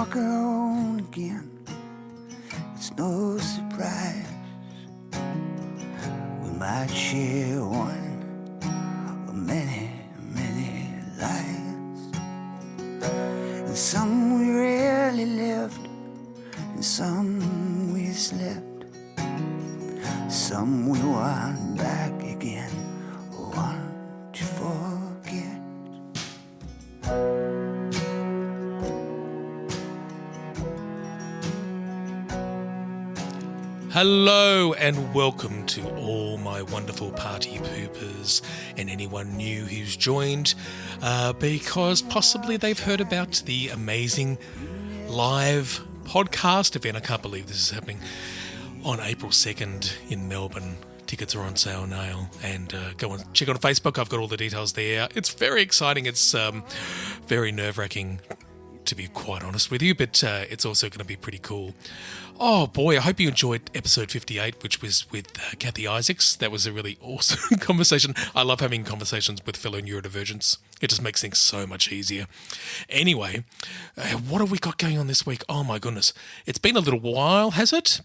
walk alone again. It's no surprise we might share one of many, many lives. And some we rarely lived, and some we slept. Some we want back again, or want to forget. Hello and welcome to all my wonderful party poopers and anyone new who's joined because possibly they've heard about the amazing live podcast event. I can't believe this is happening on April 2nd in Melbourne. Tickets are on sale now, and go and check on Facebook. I've got all the details there. It's very exciting. It's very nerve-wracking, to be quite honest with you, but it's also going to be pretty cool. Oh boy, I hope you enjoyed episode 58, which was with Kathy Isaacs. That was a really awesome conversation. I love having conversations with fellow neurodivergents. It just makes things so much easier. Anyway, what have we got going on this week? Oh my goodness. It's been a little while, has it?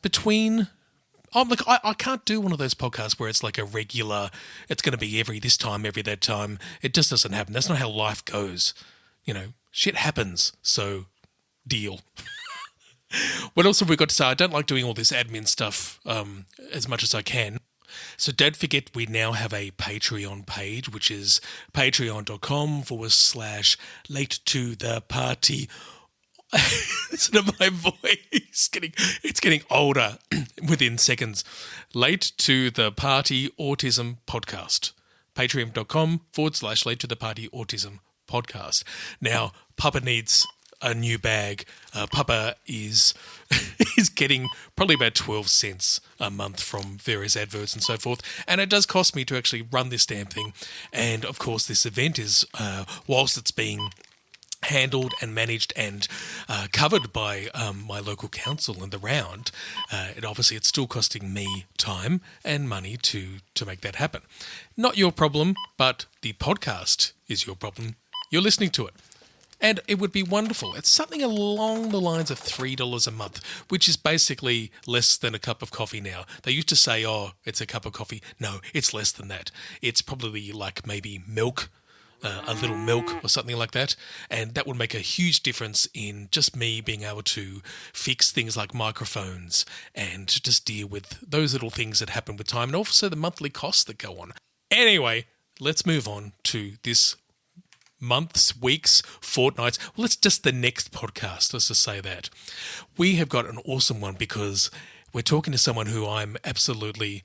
I can't do one of those podcasts where it's like a regular, it's going to be every this time, every that time. It just doesn't happen. That's not how life goes. You know, shit happens. So, deal. What else have we got to say? I don't like doing all this admin stuff as much as I can. So don't forget we now have a Patreon page, which is patreon.com/late to the party. Listen to my voice. It's getting older within seconds. Late to the party autism podcast. Patreon.com/late to the party autism podcast. Now, Papa needs a new bag. Papa is getting probably about 12 cents a month from various adverts and so forth, and it does cost me to actually run this damn thing. And of course this event is, whilst it's being handled and managed and covered by my local council and the round, it's still costing me time and money to make that happen. Not your problem, but the podcast is your problem. You're listening to it. And it would be wonderful. It's something along the lines of $3 a month, which is basically less than a cup of coffee now. They used to say, oh, it's a cup of coffee. No, it's less than that. It's probably like maybe milk, a little milk or something like that. And that would make a huge difference in just me being able to fix things like microphones and just deal with those little things that happen with time and also the monthly costs that go on. Anyway, let's move on to this months, weeks, fortnights. Well, it's just the next podcast. Let's just say that. We have got an awesome one because we're talking to someone who I absolutely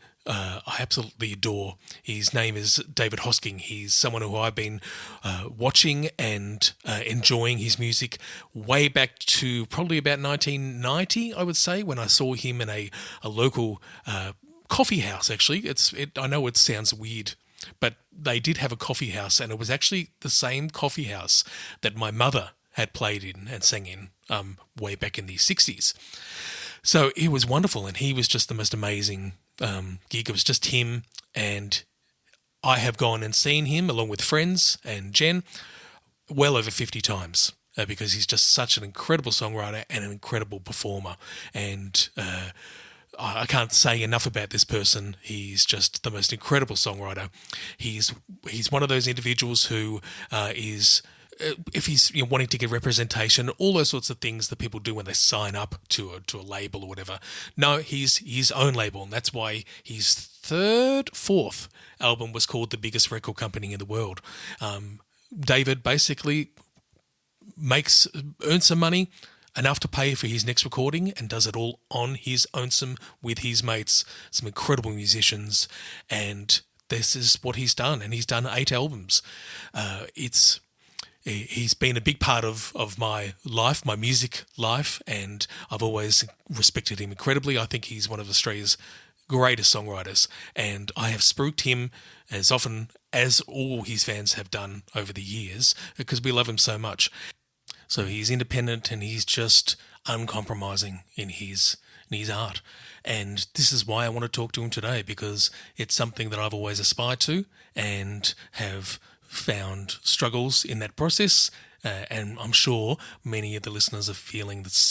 adore. His name is David Hosking. He's someone who I've been watching and enjoying his music way back to probably about 1990, I would say, when I saw him in a local coffee house, actually. I know it sounds weird, but they did have a coffee house, and it was actually the same coffee house that my mother had played in and sang in way back in the 60s. So it was wonderful, and he was just the most amazing gig. It was just him, and I have gone and seen him along with friends and Jen well over 50 times because he's just such an incredible songwriter and an incredible performer. And I can't say enough about this person. He's just the most incredible songwriter. He's one of those individuals who is, if he's wanting to get representation, all those sorts of things that people do when they sign up to a label or whatever. No, he's his own label, and that's why his fourth album was called The Biggest Record Company in the World. David basically earns some money, enough to pay for his next recording, and does it all on his own with his mates, some incredible musicians, and this is what he's done, and he's done 8 albums. He's been a big part of my life, my music life, and I've always respected him incredibly. I think he's one of Australia's greatest songwriters, and I have spruiked him as often as all his fans have done over the years because we love him so much. So he's independent and he's just uncompromising in his art. And this is why I want to talk to him today, because it's something that I've always aspired to and have found struggles in that process And I'm sure many of the listeners are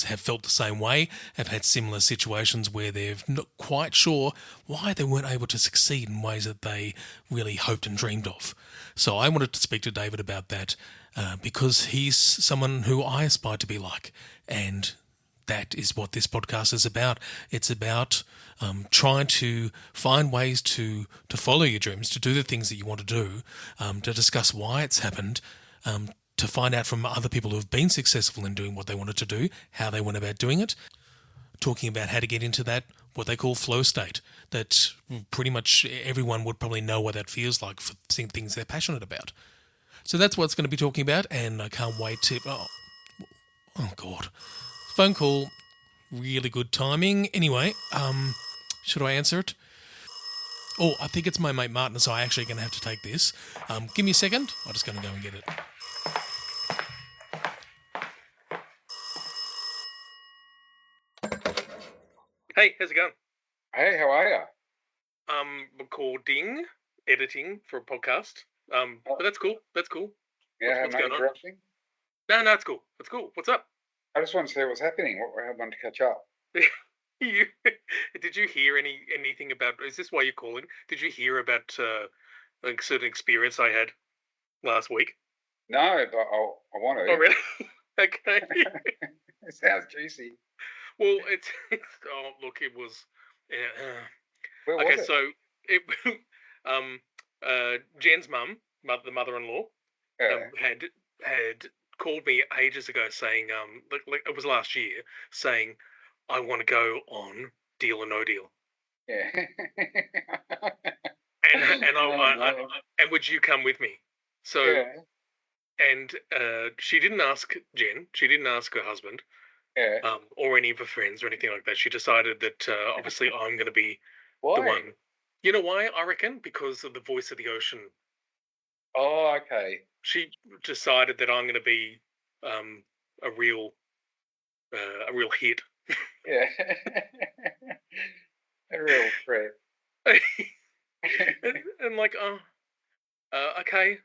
have felt the same way, have had similar situations where they're not quite sure why they weren't able to succeed in ways that they really hoped and dreamed of. So I wanted to speak to David about that because he's someone who I aspire to be like, and that is what this podcast is about. It's about trying to find ways to follow your dreams, to do the things that you want to do, to discuss why it's happened, to find out from other people who have been successful in doing what they wanted to do, how they went about doing it, talking about how to get into that, what they call flow state, that pretty much everyone would probably know what that feels like for things they're passionate about. So that's what it's going to be talking about, and I can't wait to... Oh God. Phone call, really good timing. Anyway, should I answer it? Oh, I think it's my mate Martin, so I'm actually going to have to take this. Give me a second. I'm just going to go and get it. Hey, how's it going? Hey, how are you? Recording, editing for a podcast. But that's cool. That's cool. Yeah, what's no going on? interrupting. No, it's cool. It's cool. What's up? I just want to see what's happening. I want to catch up. Did you hear anything about? Is this why you're calling? Did you hear about like certain experience I had last week? No, but I want to. Oh, really? Okay. It sounds juicy. Well, it's oh look, it was. Where was Okay, it? so it Jen's mum, the mother-in-law, Yeah. had called me ages ago saying like it was last year saying I want to go on Deal or No Deal. Yeah. And would you come with me? So Yeah. and she didn't ask Jen, she didn't ask her husband, Yeah. or any of her friends or anything like that. She decided that obviously I'm going to be Why? the one. You know why? I reckon because of the voice of the ocean. Oh, okay. She decided that I'm going to be a real hit. Yeah. A real threat. and like, okay,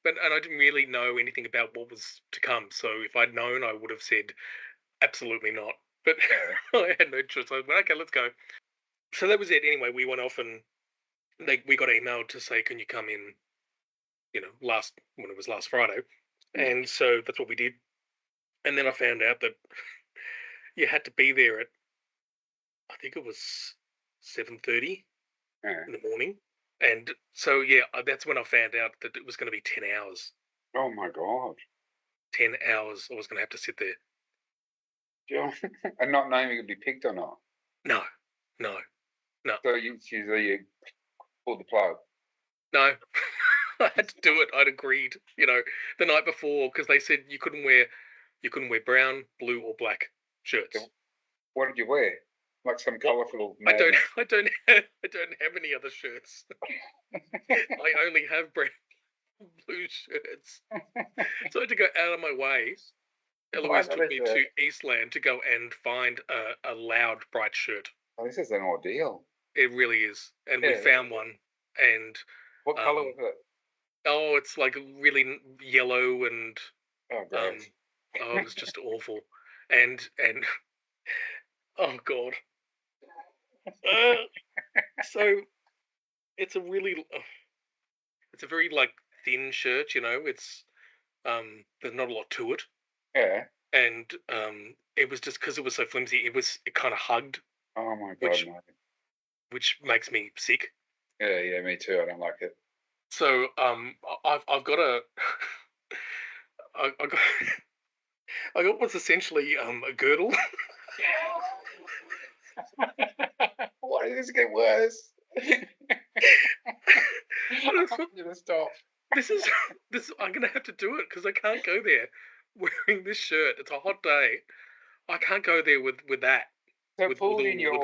but I didn't really know anything about what was to come. So if I'd known, I would have said absolutely not. But Yeah. I had no choice. I went, okay, let's go. So that was it. Anyway, we went off and we got emailed to say, can you come in? You know, when it was last Friday, and so that's what we did. And then I found out that you had to be there at, I think it was 7:30 in the morning. And so, yeah, that's when I found out that it was going to be 10 hours. Oh, my God. 10 hours I was going to have to sit there. Yeah. And not knowing you could be picked or not. No. So you pulled the plug. No. I had to do it. I'd agreed, the night before, because they said you couldn't wear brown, blue, or black shirts. What did you wear? Like some colourful. I don't have any other shirts. I only have brown, blue shirts. So I had to go out of my way. Eloise took me to Eastland to go and find a loud, bright shirt. Oh, this is an ordeal. It really is, and we found one. And what colour was it? Oh, it's like really yellow and oh, great. It was just awful. And oh God. So it's a very like thin shirt, it's there's not a lot to it. Yeah. And it was just because it was so flimsy, it kind of hugged. Oh my God, which makes me sick. Yeah, me too. I don't like it. So I've got I got what's essentially a girdle. Why does this get worse? I'm gonna stop. This I'm gonna have to do it because I can't go there wearing this shirt. It's a hot day. I can't go there with that. So pull in your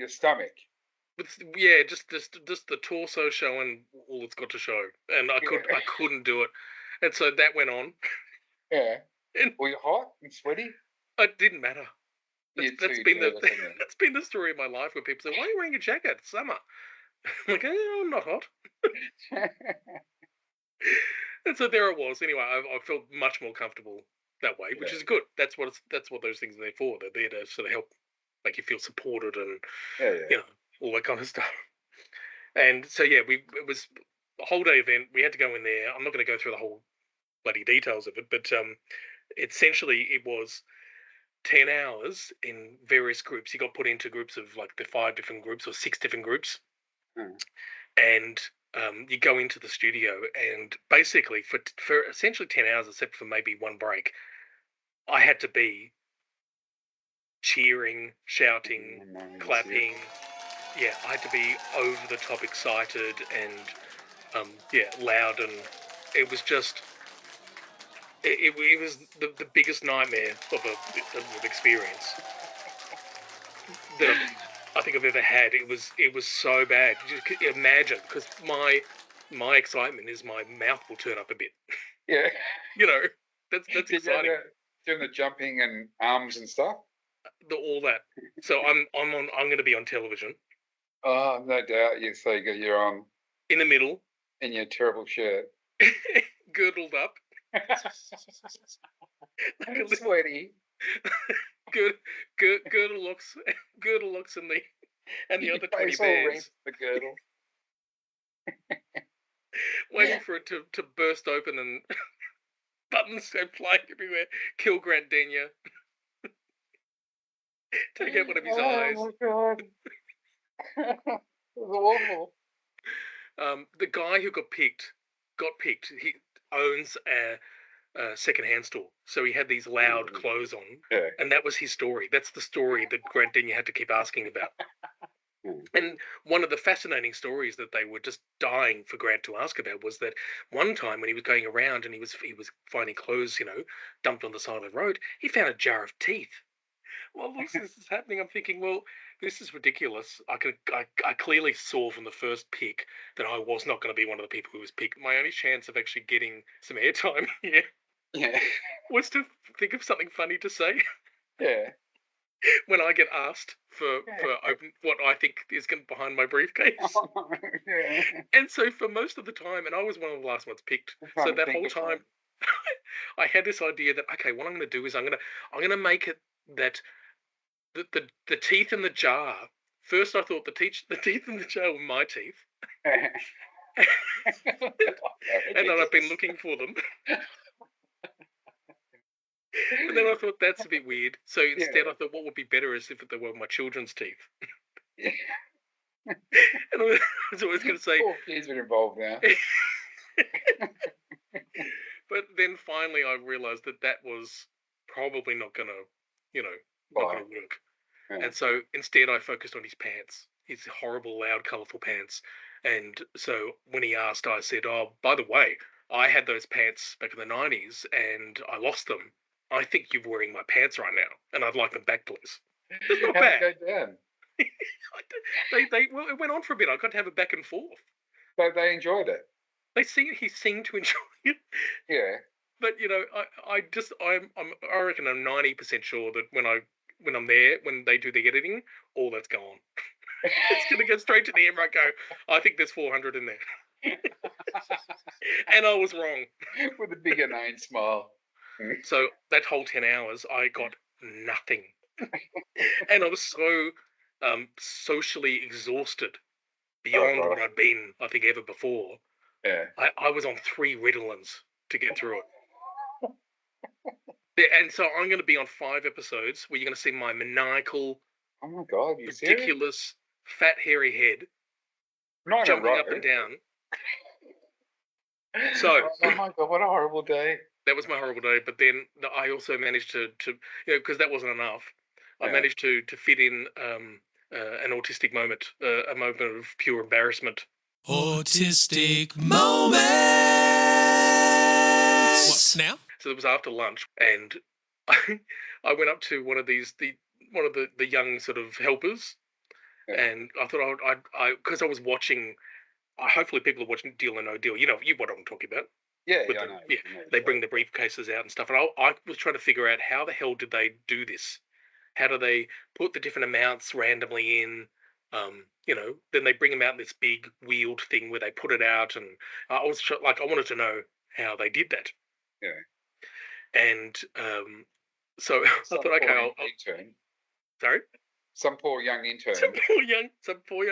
stomach. Yeah, just the torso showing all it's got to show, and I couldn't do it, and so that went on. Yeah. Were you hot and sweaty? It didn't matter. That's been the story of my life where people say, "Why are you wearing a jacket? It's summer." I'm like, I'm not hot. And so there it was. Anyway, I felt much more comfortable that way, which is good. That's what those things are there for. They're there to sort of help make you feel supported and all that kind of stuff. And so it was a whole day event. We had to go in there. I'm not going to go through the whole bloody details of it, but essentially it was 10 hours in various groups. You got put into groups of like the 5 different groups or 6 different groups. And you go into the studio, and basically for essentially 10 hours, except for maybe one break, I had to be cheering, shouting, clapping. Yeah, I had to be over the top excited and loud, and it was just it was the biggest nightmare of experience that I think I've ever had. It was so bad. You could imagine, because my excitement is my mouth will turn up a bit. Yeah. That's exciting. Doing the jumping and arms and stuff. All that. So I'm going to be on television. Oh, no doubt. So you're on in the middle in your terrible shirt, girdled up, like sweaty. Girdle locks, and the other 20 bears. The girdle. Waiting for it to burst open and buttons go flying everywhere. Kill Grant Denyer. Take out one of his eyes. Oh my god. It was awful. The guy who got picked. He owns a second-hand store, so he had these loud clothes on, and that was his story. That's the story that Grant Denyer had to keep asking about. And one of the fascinating stories that they were just dying for Grant to ask about was that one time when he was going around and he was finding clothes, dumped on the side of the road, he found a jar of teeth. While this is happening, I'm thinking, well, this is ridiculous. I clearly saw from the first pick that I was not going to be one of the people who was picked. My only chance of actually getting some airtime here was to think of something funny to say. Yeah. When I get asked for what I think is behind my briefcase. And so for most of the time, and I was one of the last ones picked, so that whole time I had this idea that, okay, what I'm going to do is I'm going to make it that the teeth in the jar. First, I thought the teeth in the jar were my teeth, and then I've been looking for them. And then I thought that's a bit weird. So instead, I thought what would be better is if they were my children's teeth. And I was always going to say, poor kids are involved now. But then finally, I realised that was probably not going to, not going to work. Yeah. And so instead, I focused on his pants, his horrible, loud, colourful pants. And so when he asked, I said, "Oh, by the way, I had those pants back in the 90s, and I lost them. I think you're wearing my pants right now, and I'd like them back, please." It's not bad. How'd it go down? Well, it went on for a bit. I got to have it back and forth. But they enjoyed it. He seemed to enjoy it. Yeah. But I reckon I'm 90% sure that when I'm there, when they do the editing, all that's gone. It's going to go straight to the end. I go, I think there's 400 in there. And I was wrong. With a big inane smile. So that whole 10 hours, I got nothing. And I was so socially exhausted beyond what I'd been, I think, ever before. Yeah. I was on 3 Ritalins to get through it. Yeah, and so I'm going to be on 5 episodes where you're going to see my maniacal, oh my god, ridiculous, fat, hairy head jumping up and down. So, oh my god, what a horrible day. That was my horrible day. But then I also managed to because that wasn't enough. I managed to fit in an autistic moment, a moment of pure embarrassment. Autistic moments. What now? So it was after lunch, and I went up to one of the young sort of helpers, and I thought because I was watching. Hopefully, people are watching Deal or No Deal. You know what I'm talking about. Yeah, I know. Yeah, they bring the briefcases out and stuff, and I was trying to figure out how the hell did they do this? How do they put the different amounts randomly in? Then they bring them out in this big wheeled thing where they put it out, and I was I wanted to know how they did that. Yeah. And so I thought, okay, I'll intern. Sorry? Some poor young intern. Some poor young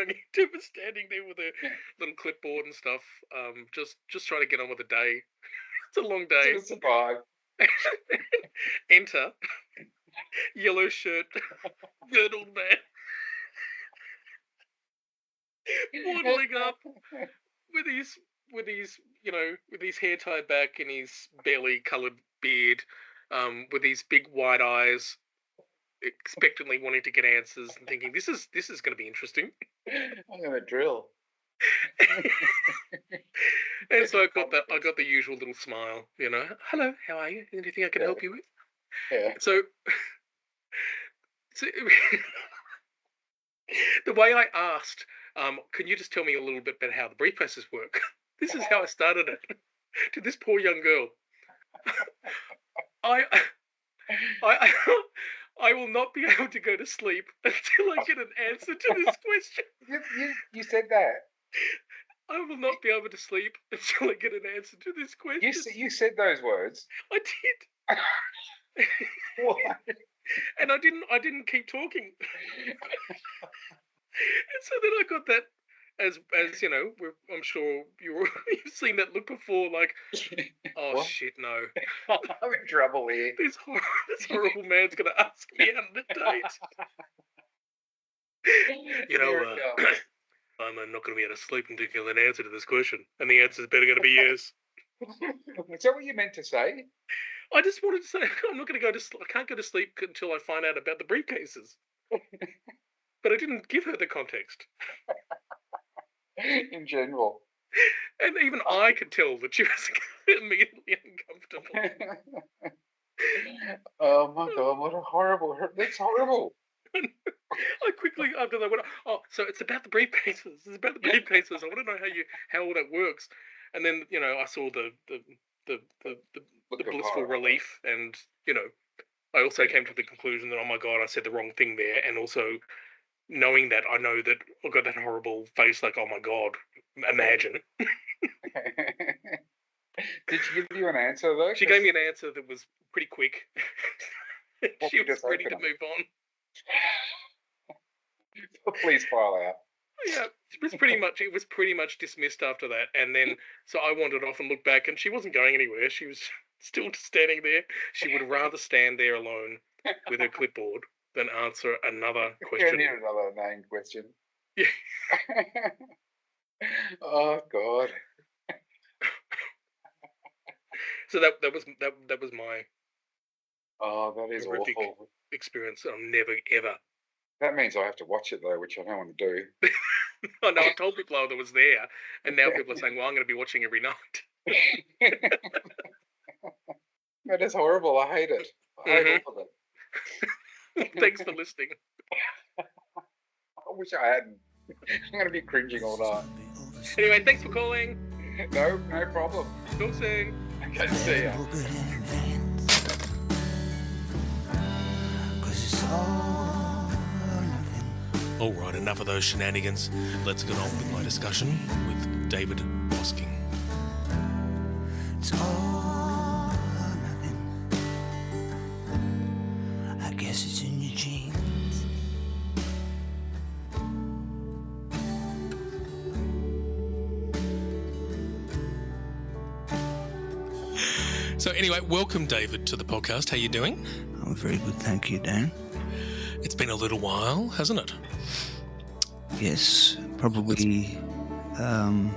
intern was standing there with a little clipboard and stuff, just trying to get on with the day. It's a long day. To survive. Enter yellow shirt, girdled man, waddling up with his hair tied back and his barely coloured beard, with these big wide eyes, expectantly wanting to get answers and thinking this is going to be interesting. I'm going to drill. And so I got the usual little smile, hello, how are you? Anything I can help you with? Yeah. So the way I asked, can you just tell me a little bit about how the briefcases work? This is how I started it to this poor young girl. I will not be able to go to sleep until I get an answer to this question. You said that. I will not be able to sleep until I get an answer to this question. You said those words. I did. What? And I didn't keep talking. And so then I got that, as I'm sure you've seen that look before, like, oh what? shit, no. I'm in trouble here. This horrible man's going to ask me out on a date. I'm not going to be able to sleep until I get an answer to this question. And the answer's better going to be yes. Is that what you meant to say? I just wanted to say I can't go to sleep until I find out about the briefcases. But I didn't give her the context. In general. And even I could tell that she was immediately uncomfortable. Oh my God, that's horrible. I quickly, after that, went, so it's about the briefcases. It's about the briefcases. I want to know how all that works. And then, I saw the blissful relief, and, I also came to the conclusion that, oh my God, I said the wrong thing there. And also knowing that, I know that I got that horrible face, like, oh my God, imagine. Did she give you an answer, though? She gave me an answer that was pretty quick. She was ready to move on. Please file out. Yeah, it was pretty much dismissed after that. And then, so I wandered off and looked back, and she wasn't going anywhere. She was still standing there. She would rather stand there alone with her clipboard than answer another question. Yeah, another named question. Yeah. Oh God. So that was my. Oh, that is awful experience. I'm never ever. That means I have to watch it though, which I don't want to do. I know. I told people I was there, and now people are saying, "Well, I'm going to be watching every night." That is horrible. I hate it. I hate all of it. Thanks for listening. I wish I hadn't. I'm going to be cringing all night. Anyway, thanks for calling. No problem. Talk soon. Okay, see ya. All right, enough of those shenanigans. Let's get on with my discussion with David Hosking. It's all or nothing. I guess it's in your genes. So anyway, welcome, David, to the podcast. How you doing? I'm very good, thank you, Dan. It's been a little while, hasn't it? Yes, probably the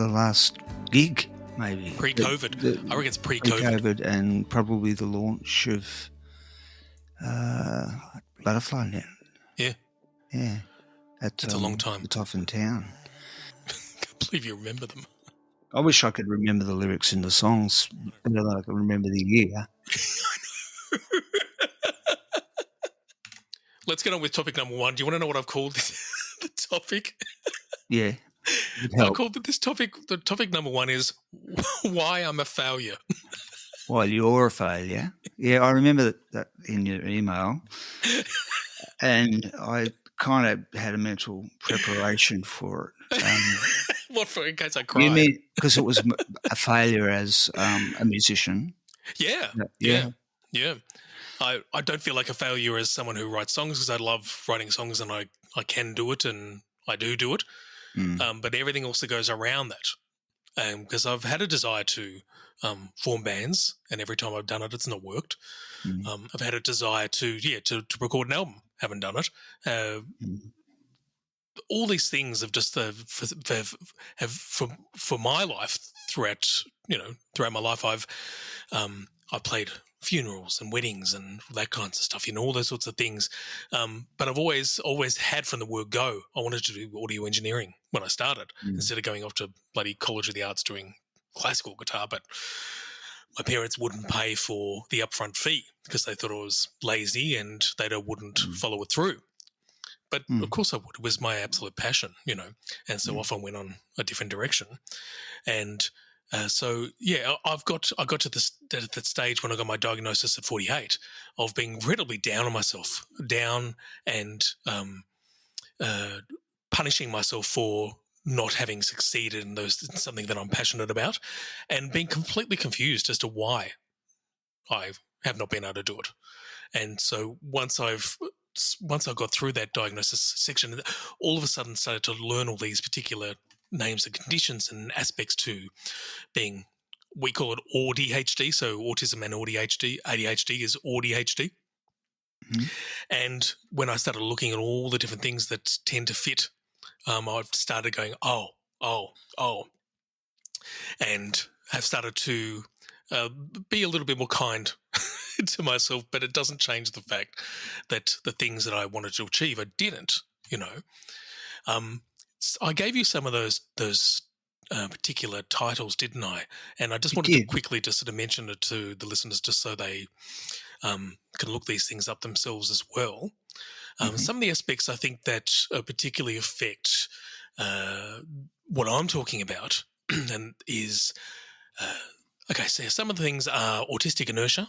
last gig, maybe. Pre-COVID. I reckon it's pre-COVID. Pre-COVID, and probably the launch of Butterfly Net. Yeah. Yeah. That's a long time. It's off in town. I can't believe you remember them. I wish I could remember the lyrics in the songs better than I can remember the year. Let's get on with topic number one. Do you want to know what I've called the topic? Yeah. I called this topic, the topic number one is why I'm a failure. Well, you're a failure. Yeah, I remember that in your email. And I kind of had a mental preparation for it. What for? In case I You cried? mean because it was a failure as a musician? Yeah, Yeah. yeah. I don't feel like a failure as someone who writes songs because I love writing songs and I can do it and I do it. Mm. But everything also goes around that because I've had a desire to form bands, and every time I've done it, it's not worked. Mm. I've had a desire to record an album, haven't done it. Mm. All these things have just have for my life throughout my life I've played funerals and weddings and that kinds of stuff, all those sorts of things. But I've always had from the word go, I wanted to do audio engineering when I started instead of going off to bloody College of the Arts doing classical guitar. But my parents wouldn't pay for the upfront fee because they thought I was lazy and they wouldn't follow it through. But of course I would. It was my absolute passion, and so often went on a different direction. And so, yeah, I got to that stage when I got my diagnosis at 48 of being incredibly down on myself, down and punishing myself for not having succeeded in something that I'm passionate about, and being completely confused as to why I have not been able to do it. And so once I got through that diagnosis section, all of a sudden started to learn all these particular names and conditions and aspects to being, we call it ADHD, so autism and ADHD. ADHD is ADHD. Mm-hmm. And when I started looking at all the different things that tend to fit, I've started going, oh, and have started to be a little bit more kind to myself, but it doesn't change the fact that the things that I wanted to achieve, I didn't, I gave you some of those particular titles, didn't I? And I just wanted to quickly just sort of mention it to the listeners just so they can look these things up themselves as well. Some of the aspects I think that particularly affect what I'm talking about and is okay, so some of the things are autistic inertia,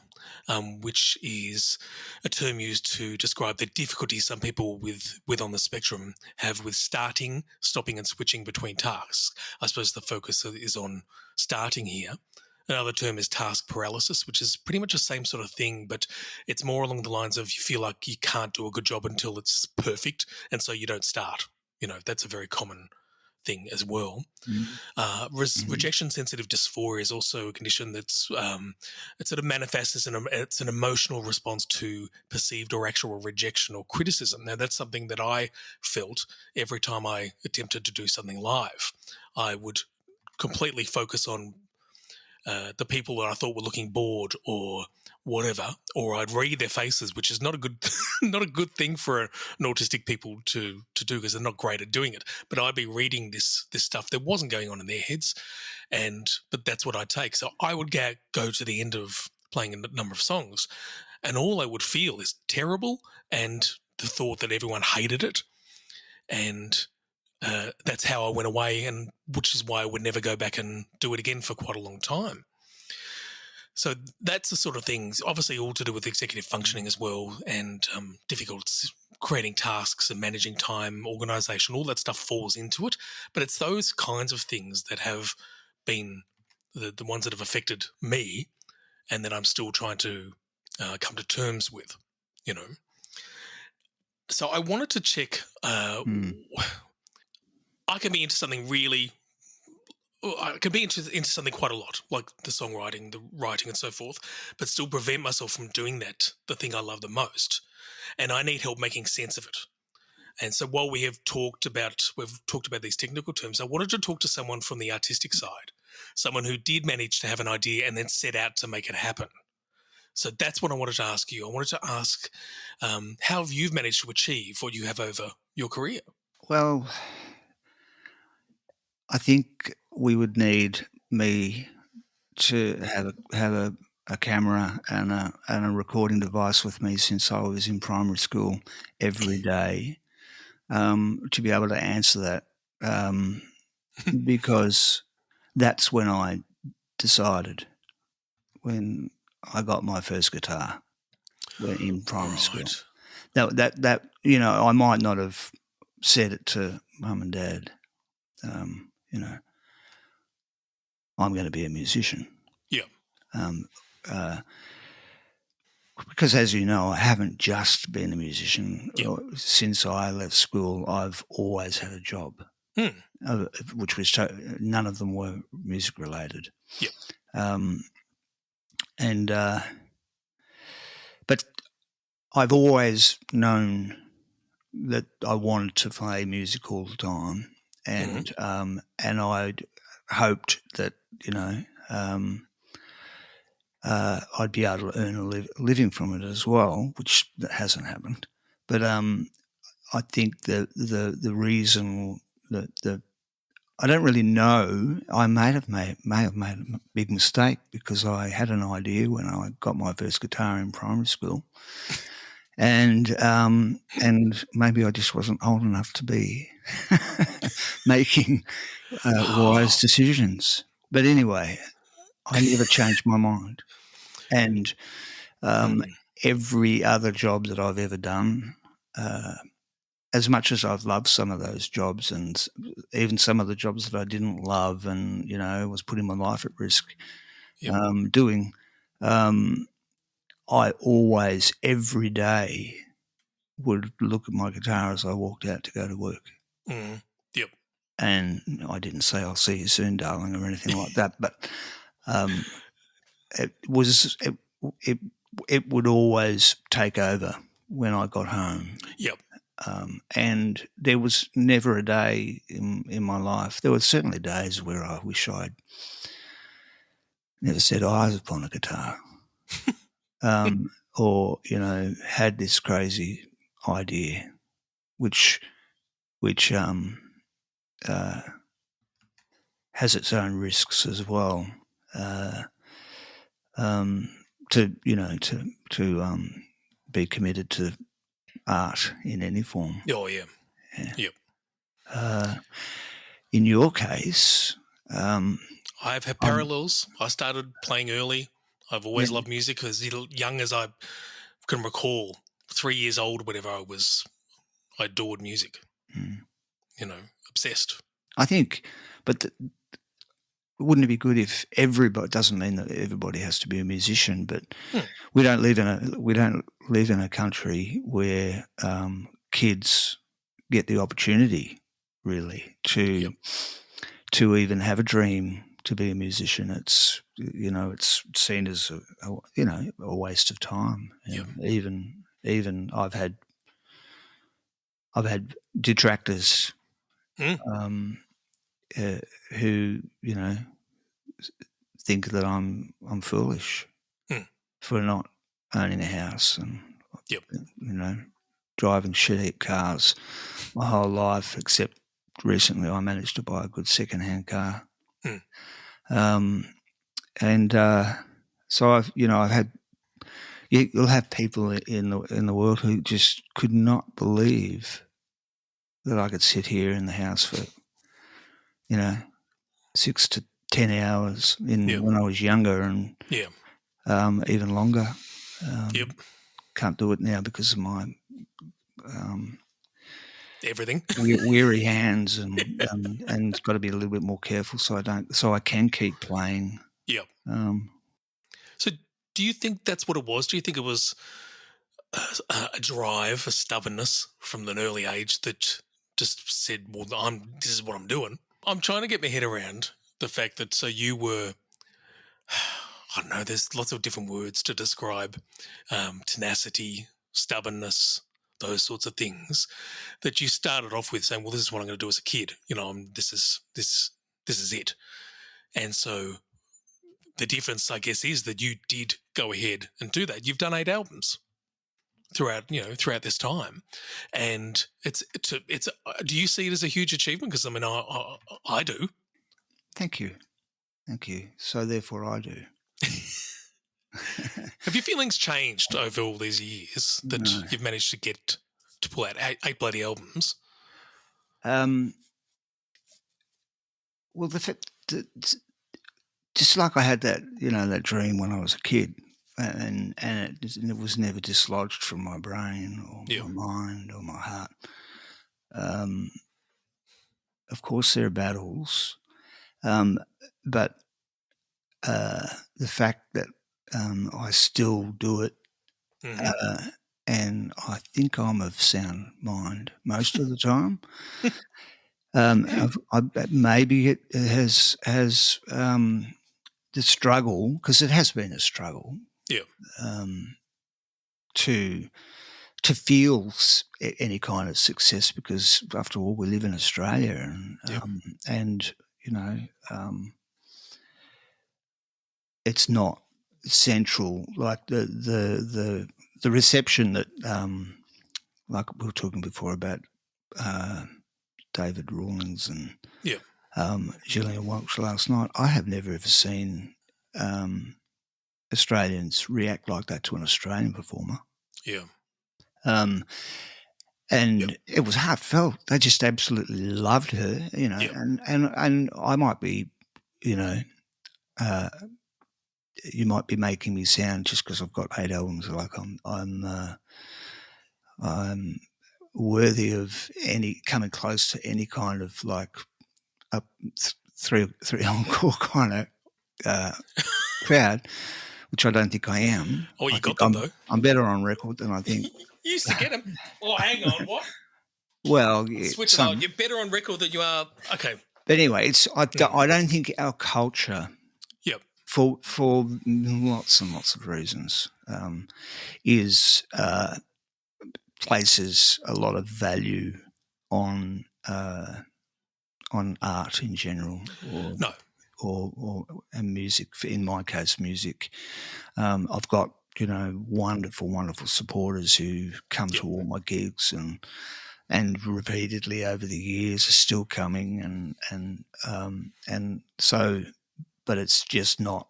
which is a term used to describe the difficulty some people with on the spectrum have with starting, stopping and switching between tasks. I suppose the focus is on starting here. Another term is task paralysis, which is pretty much the same sort of thing, but it's more along the lines of you feel like you can't do a good job until it's perfect, and so you don't start. That's a very common thing as well. Rejection sensitive dysphoria is also a condition that's it sort of manifests as it's an emotional response to perceived or actual rejection or criticism. Now, that's something that I felt every time I attempted to do something live. I would completely focus on the people that I thought were looking bored or whatever, or I'd read their faces, which is not a good thing for an autistic people to do because they're not great at doing it. But I'd be reading this stuff that wasn't going on in their heads, but that's what I'd take. So I would go to the end of playing a number of songs, and all I would feel is terrible and the thought that everyone hated it, and that's how I went away, and which is why I would never go back and do it again for quite a long time. So that's the sort of things, obviously all to do with executive functioning as well, and difficult creating tasks and managing time, organisation, all that stuff falls into it. But it's those kinds of things that have been the ones that have affected me and that I'm still trying to come to terms with, So I wanted to check I can be into something I can be into something quite a lot, like the songwriting, the writing and so forth, but still prevent myself from doing the thing I love the most. And I need help making sense of it. And so while we've talked about these technical terms, I wanted to talk to someone from the artistic side, someone who did manage to have an idea and then set out to make it happen. So that's what I wanted to ask you. I wanted to ask how have you managed to achieve what you have over your career? Well, I think we would need me to have a camera and a recording device with me since I was in primary school every day to be able to answer that because that's when I decided when I got my first guitar in primary school. That I might not have said it to mum and dad. I'm going to be a musician. Yeah. Because, as you know, I haven't just been a musician. Yeah. Since I left school, I've always had a job, which was none of them were music related. Yeah. But I've always known that I wanted to play music all the time, and I'd hoped that I'd be able to earn a living from it as well, which hasn't happened. But I think the reason that I don't really know, I may have made a big mistake, because I had an idea when I got my first guitar in primary school, and maybe I just wasn't old enough to be making wise decisions. But anyway, I never changed my mind. And every other job that I've ever done, as much as I've loved some of those jobs, and even some of the jobs that I didn't love and, was putting my life at risk doing, I always, every day, would look at my guitar as I walked out to go to work. Yep. And I didn't say, "I'll see you soon, darling," or anything like that, but it would always take over when I got home. Yep. And there was never a day in my life. There were certainly days where I wish I'd never set eyes upon a guitar, or had this crazy idea, which has its own risks as well. To be committed to art in any form. Oh, yeah. Yep. In your case, I've had parallels. I started playing early. I've always loved music. As young as I can recall, 3 years old, whenever I adored music. Obsessed. I think, but wouldn't it be good if everybody? Doesn't mean that everybody has to be a musician, but we don't live in a country where kids get the opportunity really to even have a dream to be a musician. It's it's seen as a waste of time. Even I've had detractors who think that I'm foolish for not owning a house and driving shitty cars my whole life, except recently I managed to buy a good second-hand car. So I've had, you'll have people in the world who just could not believe that I could sit here in the house for 6 to 10 hours when I was younger, and even longer. Can't do it now because of my everything weary hands, and got to be a little bit more careful so I can keep playing. Yep. So do you think that's what it was? Do you think it was a drive, a stubbornness from an early age that just said, well, this is what I'm doing? I'm trying to get my head around the fact that you were, I don't know, there's lots of different words to describe tenacity, stubbornness, those sorts of things, that you started off with saying, well, this is what I'm going to do as a kid. This is it. And so the difference, I guess, is that you did go ahead and do that. You've done 8 albums throughout this time, and it's. Do you see it as a huge achievement? Because I mean, I do. Thank you. So therefore, I do. Have your feelings changed over all these years that you've managed to get to pull out 8 bloody albums? Well, just like I had that, that dream when I was a kid, and it was never dislodged from my brain or my mind or my heart. Of course, there are battles, But the fact that I still do it, and I think I'm of sound mind most of the time. Maybe it has the struggle, because it has been a struggle. Yeah. To feel any kind of success, because after all, we live in Australia, and it's not central like the reception that like we were talking before about David Rawlings and Yeah. Gillian Welch last night. I have never ever seen Australians react like that to an Australian performer. Yeah. And it was heartfelt. They just absolutely loved her, and I might be, you might be making me sound, just because I've got 8 albums, like I'm worthy of any coming close to any kind of like a three encore kind of crowd, which I don't think I am. Oh, you I got think them though. I'm better on record than I think. You used to get them. Oh, hang on, what? Well, yeah, Switch it on. You're better on record than you are. Okay. But anyway, I don't think our culture, for lots and lots of reasons, is places a lot of value on art in general, or music. In my case, music. I've got wonderful supporters who come to all my gigs and repeatedly over the years are still coming, and so, but it's just not.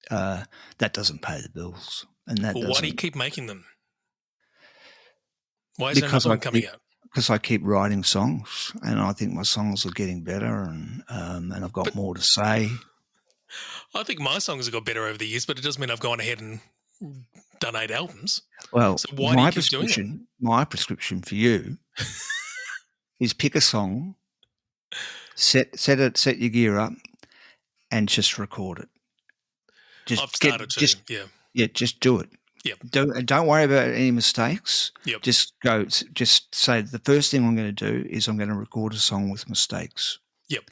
That doesn't pay the bills, and that Well, doesn't. Why do you keep making them? Why is there another one coming out? Because I keep writing songs, and I think my songs are getting better, and I've got more to say. I think my songs have got better over the years, but it doesn't mean I've gone ahead and done 8 albums. Well, so why do you keep doing it? My prescription for you is pick a song, set your gear up, and just record it. I've started to, just do it. Yep. Don't worry about any mistakes. Yep. Just say the first thing I'm going to do is I'm going to record a song with mistakes. Yep.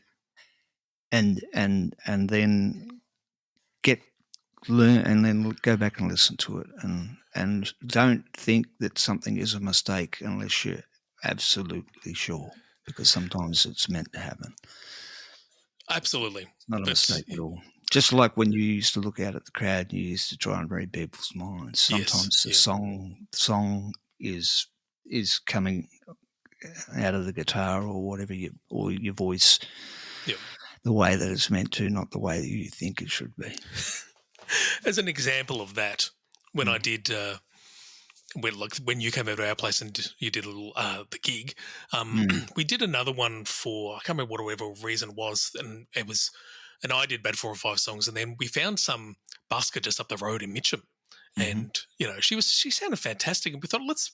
And then learn, and then go back and listen to it, and don't think that something is a mistake unless you're absolutely sure, because sometimes it's meant to happen. Absolutely. It's not a mistake at all. Just like when you used to look out at the crowd and you used to try and read people's minds. Sometimes the song is coming out of the guitar or whatever, or your voice, the way that it's meant to, not the way that you think it should be. As an example of that, when I did, when you came over to our place and you did a little the gig, we did another one for, I can't remember whatever reason it was, and it was. And I did about 4 or 5 songs, and then we found some busker just up the road in Mitcham, and she sounded fantastic, and we thought let's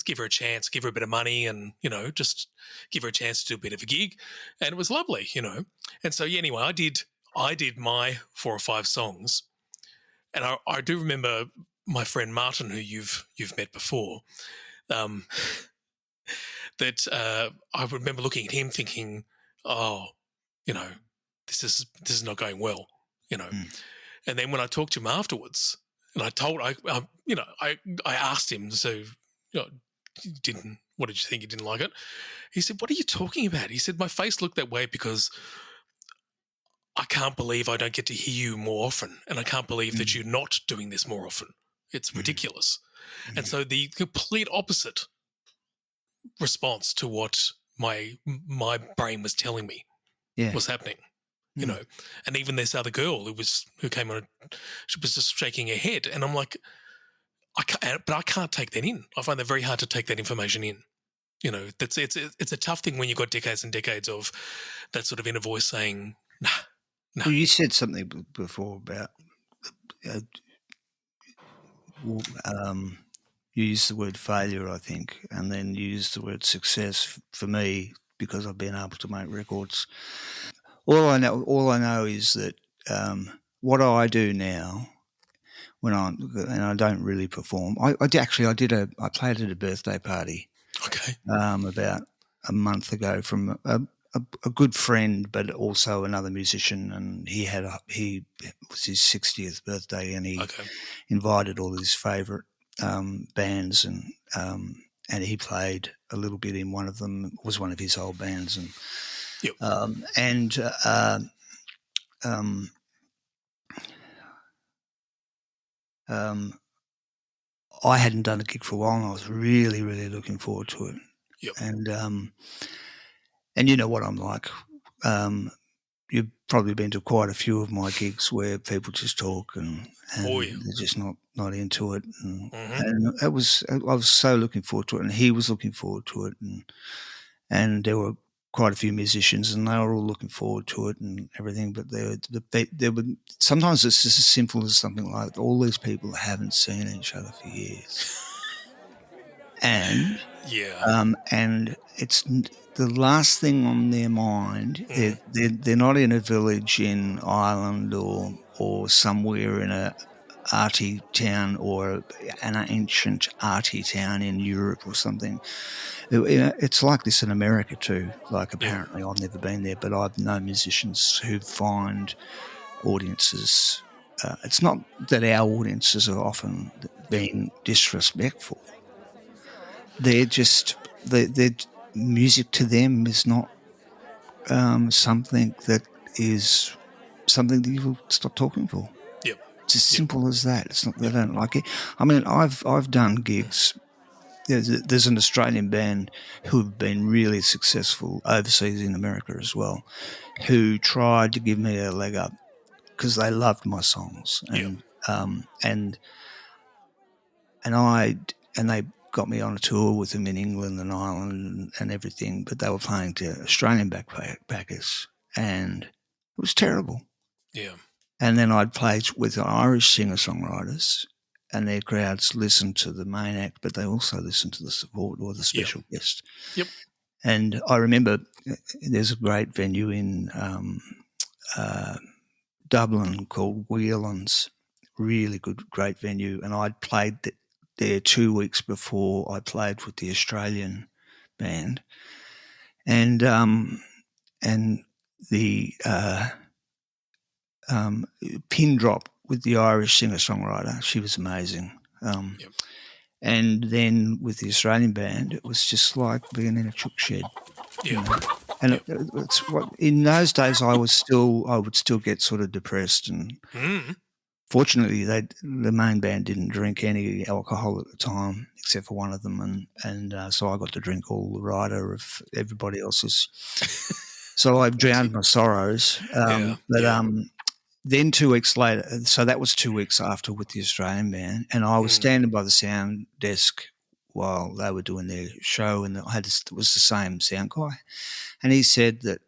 give her a chance, give her a bit of money, and just give her a chance to do a bit of a gig, and it was lovely, And so anyway, I did my 4 or 5 songs, and I do remember my friend Martin, who you've met before, that I remember looking at him thinking, this is not going well, And then when I talked to him afterwards, and I asked him, so what did you think? You didn't like it? He said, "What are you talking about?" He said, "My face looked that way because I can't believe I don't get to hear you more often, and I can't believe that you're not doing this more often. It's ridiculous." And so the complete opposite response to what my brain was telling me was happening. And even this other girl who came on, she was just shaking her head, and I'm like, I can't take that in. I find that very hard to take that information in. It's a tough thing when you've got decades and decades of that sort of inner voice saying, nah. Well, you said something before about you used the word failure, I think, and then you used the word success. For me, because I've been able to make records. All I know is that what I do now and I don't really perform. I played at a birthday party. Okay. About a month ago from a good friend, but also another musician, and he was his 60th birthday, and he invited all his favourite bands, and he played a little bit in one of them. It was one of his old bands, and I hadn't done a gig for a while, and I was really, really looking forward to it. Yep. And you know what I'm like. You've probably been to quite a few of my gigs where people just talk and they're just not into it. And I was so looking forward to it, and he was looking forward to it, and there were quite a few musicians, and they were all looking forward to it and everything. But there were sometimes it's just as simple as something like all these people haven't seen each other for years, and it's the last thing on their mind. They're not in a village in Ireland or somewhere in a arty town or an ancient arty town in Europe or something. It's like this in America too. Like apparently I've never been there, but I've known musicians who find audiences. It's not that our audiences are often being disrespectful. They're just their music to them is not something that you will stop talking for. Yep. It's as simple as that. It's not they don't like it. I mean, I've done gigs. There's an Australian band who have been really successful overseas in America as well, who tried to give me a leg up because they loved my songs, and they got me on a tour with them in England and Ireland and everything, but they were playing to Australian backpackers, and it was terrible. Yeah. And then I'd play with Irish singer-songwriters, and their crowds listened to the main act, but they also listened to the support or the special guest. Yep. And I remember there's a great venue in Dublin called Whelan's, really great venue, and I'd played there 2 weeks before I played with the Australian band, and the pin drop with the Irish singer-songwriter. She was amazing. And then with the Australian band, it was just like being in a chook shed. Yeah. And it's what in those days I would still get sort of depressed, and fortunately the main band didn't drink any alcohol at the time except for one of them, and so I got to drink all the rider of everybody else's. So I drowned my sorrows. Then 2 weeks later, so that was 2 weeks after with the Australian band, and I was standing by the sound desk while they were doing their show, and it was the same sound guy. And he said that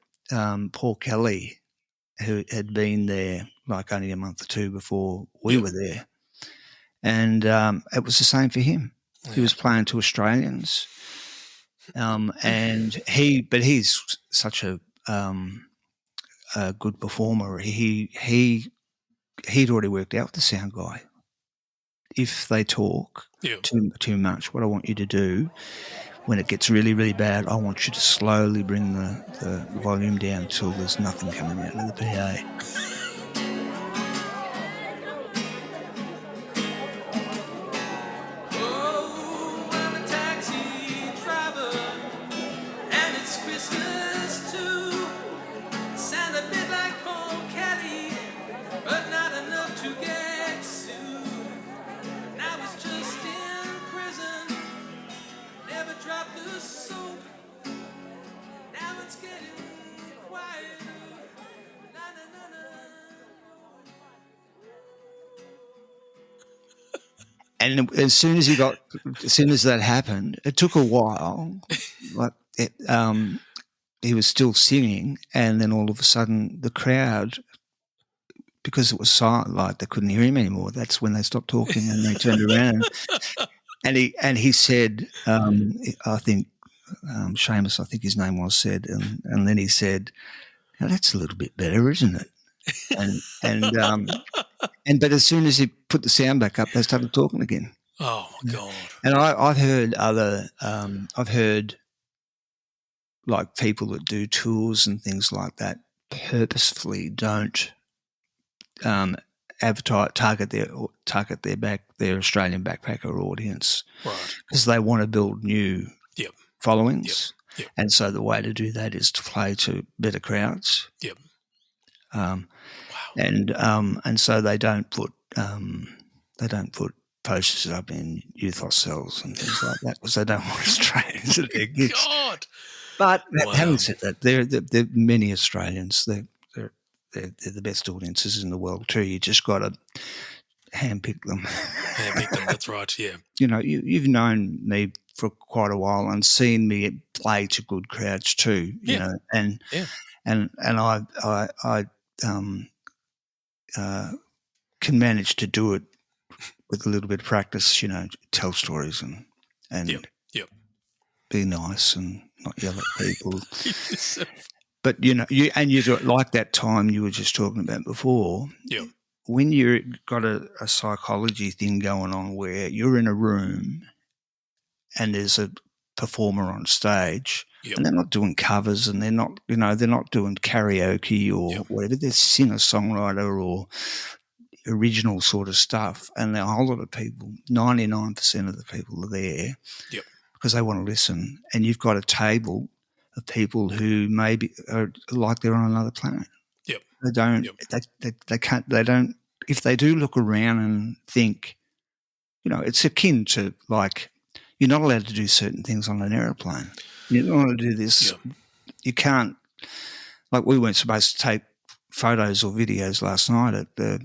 Paul Kelly, who had been there like only a month or two before we were there, and it was the same for him. Yeah. He was playing to Australians, and he's such a good performer. He'd already worked out with the sound guy. If they talk too much, what I want you to do when it gets really, really bad, I want you to slowly bring the volume down until there's nothing coming out of the PA. And as soon as that happened, it took a while. Like he was still singing, and then all of a sudden, the crowd, because it was silent, like they couldn't hear him anymore. That's when they stopped talking, and they turned around. And he said, I think Seamus, I think his name was, said, and then he said, "Now that's a little bit better, isn't it?" But as soon as he put the sound back up, they started talking again. Oh my God! And I've heard I've heard like people that do tours and things like that purposefully don't target their Australian backpacker audience, Right? because they want to build new Yep. followings. Yep. And so the way to do that is to play to better crowds. Yep. Wow. And so they don't put posters up in youth hostels and things like that, because they don't want Australians at their gigs. God. But having said that, there are many Australians. They're the best audiences in the world too. You just got to handpick them. Handpick them. That's right. Yeah. You know, you've known me for quite a while and seen me play to good crowds too. You know, and I can manage to do it with a little bit of practice. You know, tell stories and be nice and not yell at people. But you know, you're like that time you were just talking about before. Yeah. When you've got a psychology thing going on where you're in a room and there's a performer on stage, and they're not doing covers, and they're not doing karaoke or whatever. They're singer-songwriter or original sort of stuff, and a whole lot of people, 99% of the people are there because they want to listen, and you've got a table of people who maybe are like they're on another planet. Yep. They don't. They can't. They don't. If they do look around and think, you know, it's akin to like you're not allowed to do certain things on an aeroplane. You're not allowed to do this. Yep. You can't. Like we weren't supposed to take photos or videos last night at the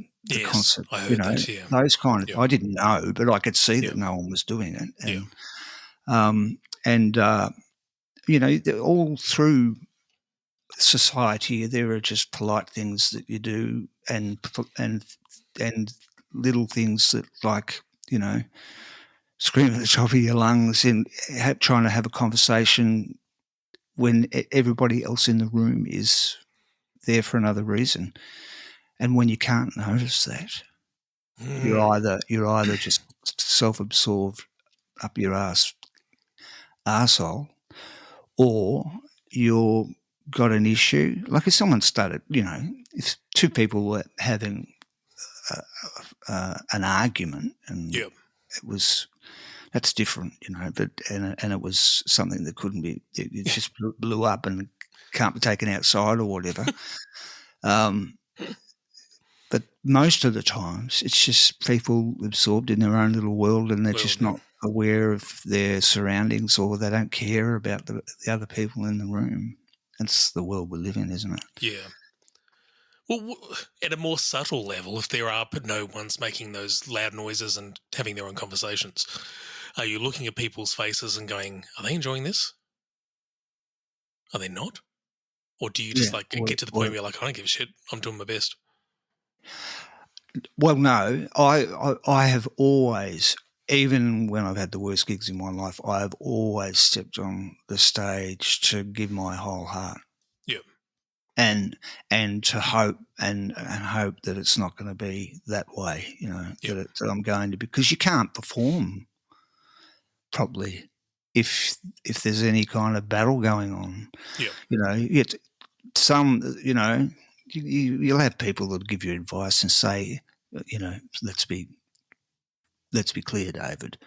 concert. I heard that. Yeah. Those kind of. I didn't know, but I could see that no one was doing it. And you know, all through society, there are just polite things that you do, and little things that, like, you know, screaming at the top of your lungs and trying to have a conversation when everybody else in the room is there for another reason, and when you can't notice that, you're either just self-absorbed up your arsehole, or you're got an issue. Like if someone started, you know, if two people were having an argument and it was, that's different, you know, but and it was something that couldn't be, it just blew up and can't be taken outside or whatever. But most of the times it's just people absorbed in their own little world, and they're just not aware of their surroundings, or they don't care about the other people in the room. That's the world we live in, isn't it? Yeah. Well, at a more subtle level, if there are no ones making those loud noises and having their own conversations, are you looking at people's faces and going, are they enjoying this? Are they not? Or do you just get to the point where you're like, I don't give a shit, I'm doing my best? Well, no, I have always, even when I've had the worst gigs in my life, I have always stepped on the stage to give my whole heart. Yeah. And to hope and hope that it's not going to be that way, you know, that I'm going to, because you can't perform properly if there's any kind of battle going on. Yeah. You know, you'll have people that give you advice and say, you know, let's be clear, David.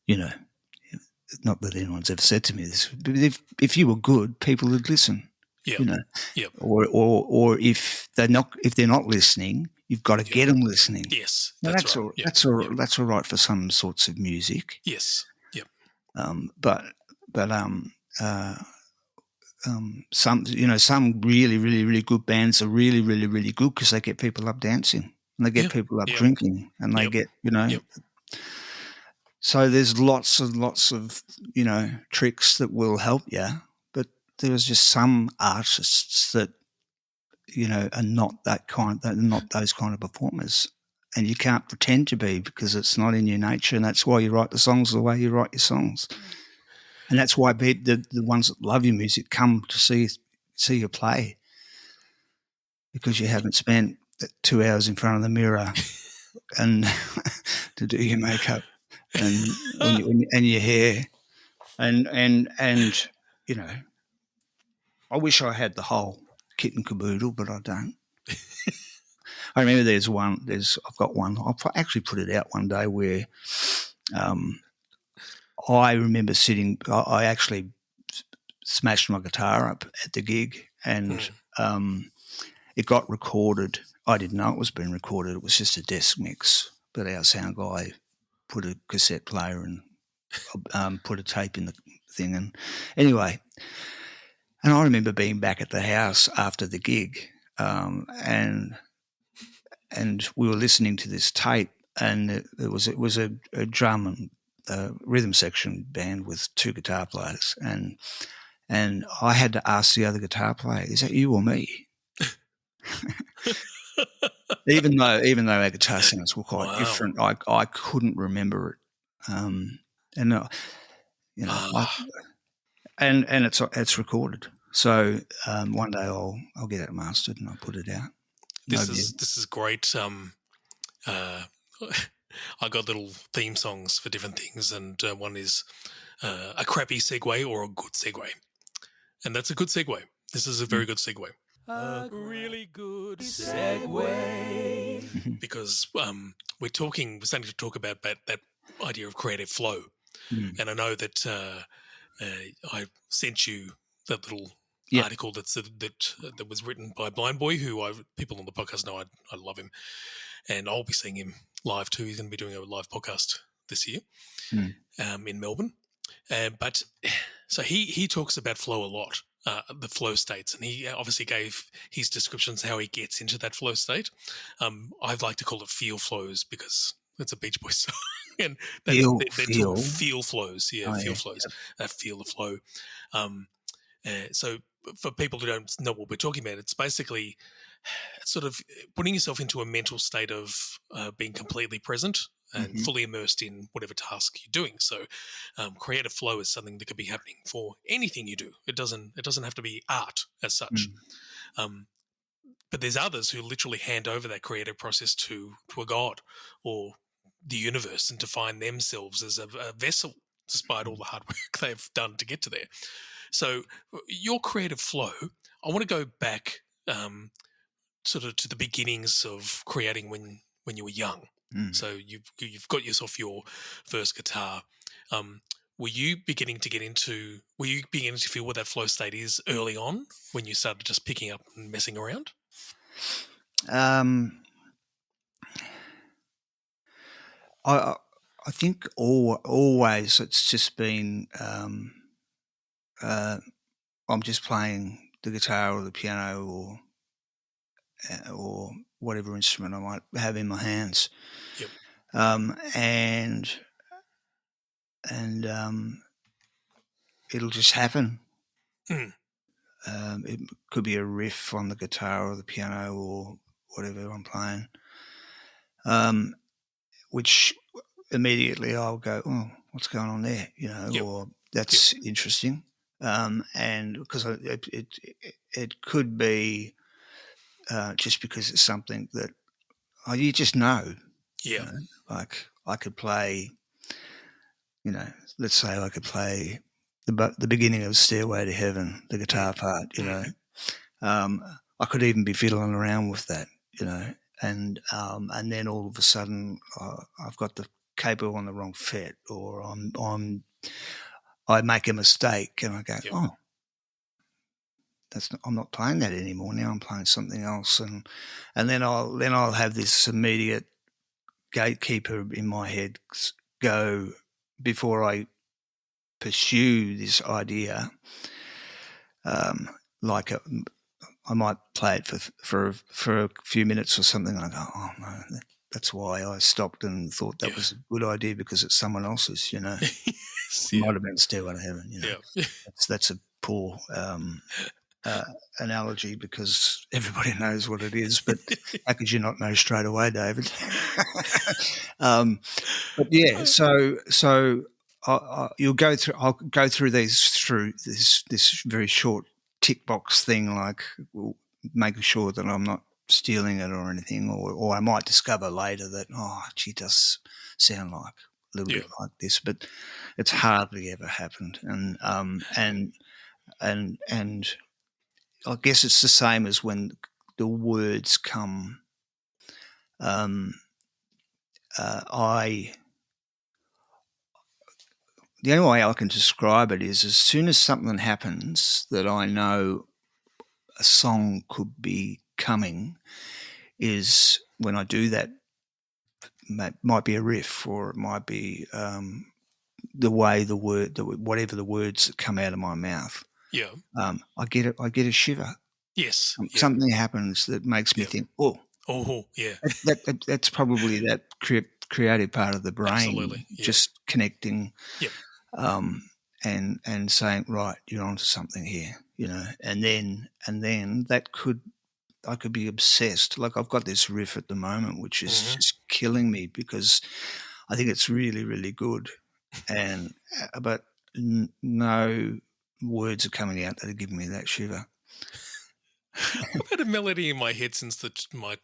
You know, not that anyone's ever said to me this, but if you were good, people would listen. You know, or if they're not listening, you've got to get them listening. Yes, that's right. That's all right for some sorts of music. Yes. Yep. Some really, really, really good bands are really, really, really good because they get people up dancing and they get people up drinking and they get, you know. So there's lots and lots of, you know, tricks that will help you, but there's just some artists that, you know, are not not those kind of performers, and you can't pretend to be because it's not in your nature, and that's why you write the songs the way you write your songs. And that's why the ones that love your music come to see you play, because you haven't spent 2 hours in front of the mirror and to do your makeup and and your hair and you know, I wish I had the whole kit and caboodle, but I don't. I remember I've got one. I'll actually put it out one day where I remember I actually smashed my guitar up at the gig, and it got recorded. I didn't know it was being recorded. It was just a desk mix, but our sound guy put a cassette player and put a tape in the thing. And anyway, and I remember being back at the house after the gig, and we were listening to this tape, and it was a drum and rhythm section band with two guitar players, and I had to ask the other guitar player, "Is that you or me?" even though our guitar sounds were quite different, I couldn't remember it, and it's recorded. So one day I'll get it mastered and I'll put it out. This is great. I got little theme songs for different things, and one is a crappy segue or a good segue, and that's a good segue. This is a very good segue. A really good segue, because we're starting to talk about that idea of creative flow, and I know that I sent you that little article that was written by Blind Boy, who people on the podcast know I love him, and I'll be seeing him live too. He's going to be doing a live podcast this year in Melbourne, but so he talks about flow a lot. The flow states, and he obviously gave his descriptions how he gets into that flow state. I'd like to call it feel flows because it's a Beach Boys song, and feel flows, flows. That feel the flow. So for people who don't know what we're talking about, it's basically sort of putting yourself into a mental state of being completely present and fully immersed in whatever task you're doing. So creative flow is something that could be happening for anything you do. It doesn't have to be art as such. But there's others who literally hand over that creative process to a god or the universe and define themselves as a vessel, despite all the hard work they've done to get to there. So your creative flow, I want to go back sort of to the beginnings of creating when you were young. So you've got yourself your first guitar. Were you beginning to feel what that flow state is early on when you started just picking up and messing around? I think always it's just been I'm just playing the guitar or the piano or whatever instrument I might have in my hands. Yep. And it'll just happen. It could be a riff on the guitar or the piano or whatever I'm playing, which immediately I'll go, oh, what's going on there? Or that's interesting. And because it could be just because it's something that you just know. Yeah. Like I could play, let's say I could play the beginning of Stairway to Heaven, the guitar part, I could even be fiddling around with that, and then all of a sudden I've got the capo on the wrong fret, or I make a mistake and I go, oh, I'm not playing that anymore. Now I'm playing something else, and then I'll have this immediate gatekeeper in my head go before I pursue this idea. I might play it for a few minutes or something. And I go, oh no, that's why I stopped and thought that was a good idea because it's someone else's. It might have been Stairway to Heaven. That's a poor analogy because everybody knows what it is. But how could you not know straight away, David? But yeah, so you'll go through. I'll go through this very short tick box thing, like making sure that I'm not stealing it or anything, or I might discover later that gee, does sound like a little bit like this, but it's hardly ever happened, and I guess it's the same as when the words come. The only way I can describe it is as soon as something happens that I know a song could be coming, is when I do that. Might be a riff, or it might be the way whatever the words that come out of my mouth. Yeah. I get a shiver. Yes. Something happens that makes me think, yeah. That's probably that creative part of the brain. Absolutely. Yeah. Just connecting. Yep. And saying, right, you're onto something here, and then I could be obsessed. Like I've got this riff at the moment, which is just killing me because I think it's really, really good, and but no words are coming out that are giving me that shiver. I've had a melody in my head since my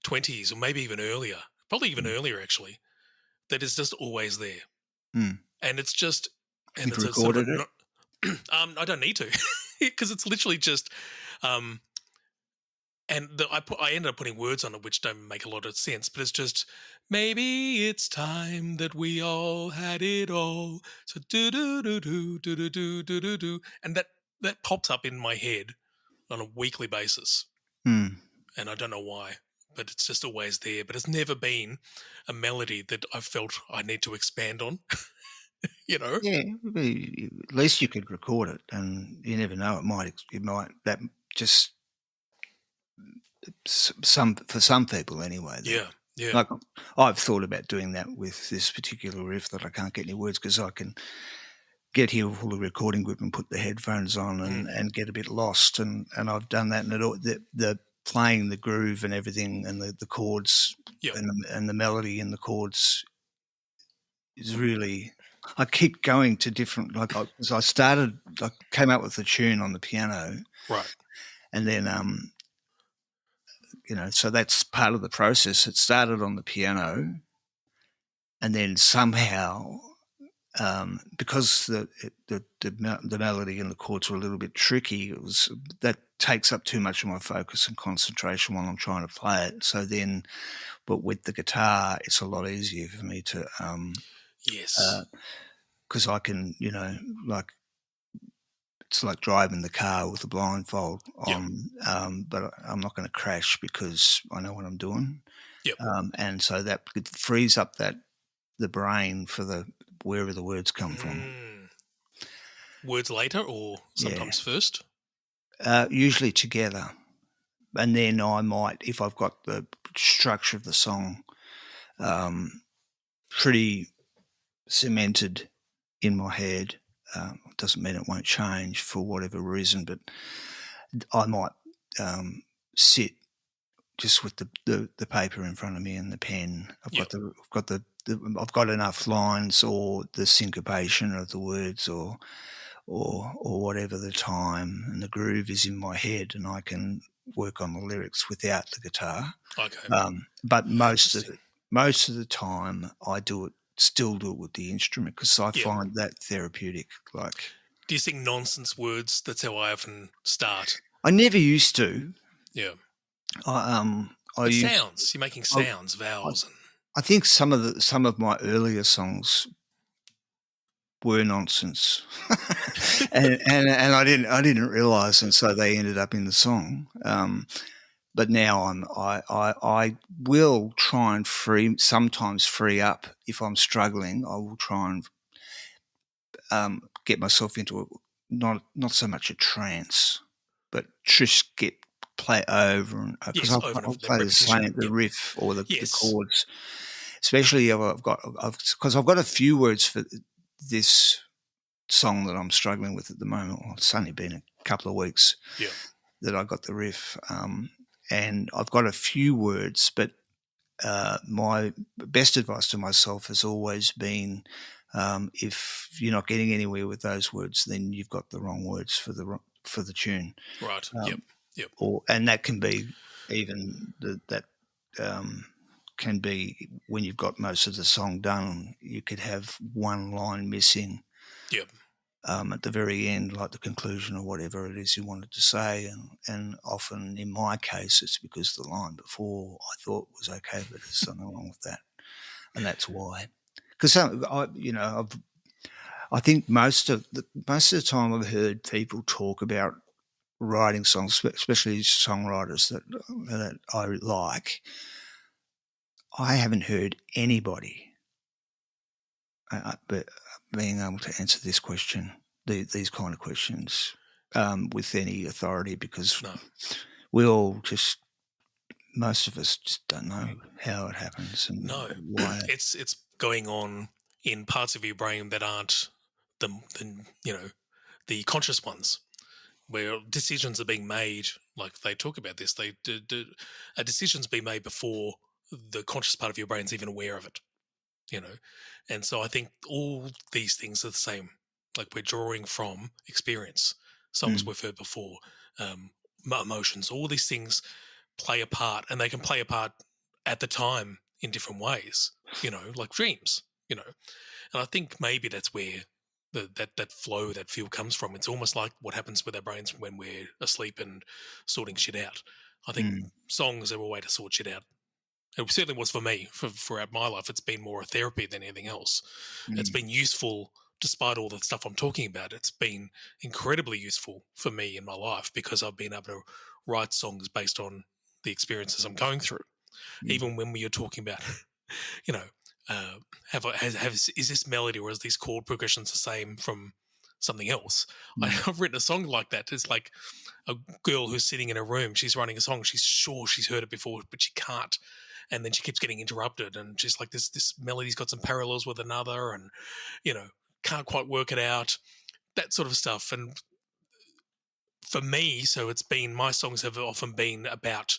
20s, or maybe even earlier, probably even earlier actually, that is just always there, and it's just. And You've it's recorded it? I don't need to, because it's literally just. I ended up putting words on it which don't make a lot of sense, but it's just, maybe it's time that we all had it all. So do do do do do do do do do do, and that pops up in my head on a weekly basis, and I don't know why, but it's just always there. But it's never been a melody that I felt I need to expand on. Yeah, at least you could record it, and you never know. It might that just for some people anyway. Yeah. Like I've thought about doing that with this particular riff that I can't get any words, because I can get here with the recording group and put the headphones on and get a bit lost, and I've done that, and the playing the groove and everything, and the chords and the melody and the chords is really. I keep going to different, I came up with the tune on the piano, right, and then so that's part of the process. It started on the piano, and then somehow, because the melody and the chords were a little bit tricky, that takes up too much of my focus and concentration while I'm trying to play it. So then, but with the guitar, it's a lot easier for me to. Yes. Because I can, it's like driving the car with a blindfold on, but I'm not going to crash because I know what I'm doing. Yep. And so that it frees up the brain for wherever the words come from. Words later, or sometimes first? Usually together. And then I might, if I've got the structure of the song pretty cemented in my head, doesn't mean it won't change for whatever reason, but I might sit just with the paper in front of me and the pen. I've got enough lines, or the syncopation of the words, or whatever the time, and the groove is in my head, and I can work on the lyrics without the guitar. Okay. But most of the time, I still do it with the instrument, because I find that therapeutic. Do you sing nonsense words? That's how I often start. I never used to. Yeah. Sounds. You're making sounds, vowels. I think some of my earlier songs were nonsense, and I didn't realize, and so they ended up in the song. But now I will try and sometimes free up if I'm struggling. I will try and get myself into not so much a trance, but just play over and because I'll play the riff or the chords. Especially I've got a few words for this song that I'm struggling with at the moment. Well, it's only been a couple of weeks that I got the riff, and I've got a few words, but my best advice to myself has always been If you're not getting anywhere with those words, then you've got the wrong words for the tune. Right. Yep. And that can be even that can be when you've got most of the song done. You could have one line missing. Yep. At the very end, like the conclusion or whatever it is you wanted to say, and often in my case, it's because the line before I thought was okay, but there's something wrong with that, and that's why. Because I think most of the time I've heard people talk about writing songs, especially songwriters that I like. I haven't heard anybody but being able to answer this question, these kind of questions, with any authority, because we all just, most of us just don't know how it happens and why. It's going on in parts of your brain that aren't the conscious ones, where decisions are being made. Like they talk about this, a decision's being made before the conscious part of your brain's even aware of it. And so I think all these things are the same. Like we're drawing from experience, songs we've heard before, emotions, all these things play a part, and they can play a part at the time in different ways, like dreams, and I think maybe that's where that flow, that feel comes from. It's almost like what happens with our brains when we're asleep and sorting shit out. I think songs are a way to sort shit out. It certainly was for me. Throughout my life, it's been more a therapy than anything else. It's been useful despite all the stuff I'm talking about. It's been incredibly useful for me in my life because I've been able to write songs based on the experiences I'm going through. Even when we are talking about, is this melody or is these chord progressions the same from something else? I've written a song like that. It's like a girl who's sitting in a room. She's writing a song. She's sure she's heard it before, but she can't. And then she keeps getting interrupted, and she's like, this melody's got some parallels with another, and can't quite work it out. That sort of stuff. And for me, so it's been, my songs have often been about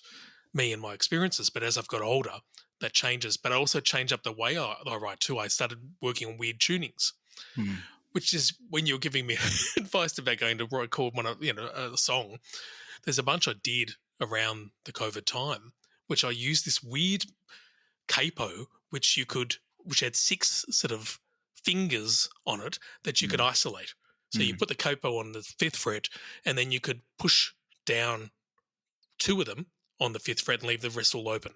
me and my experiences. But as I've got older, that changes. But I also change up the way I write too. I started working on weird tunings, which is when you're giving me advice about going to record a song. There's a bunch I did around the COVID time, which I used this weird capo, which had 6 sort of fingers on it that you could isolate. So you put the capo on the 5th fret, and then you could push down 2 of them on the 5th fret and leave the rest all open.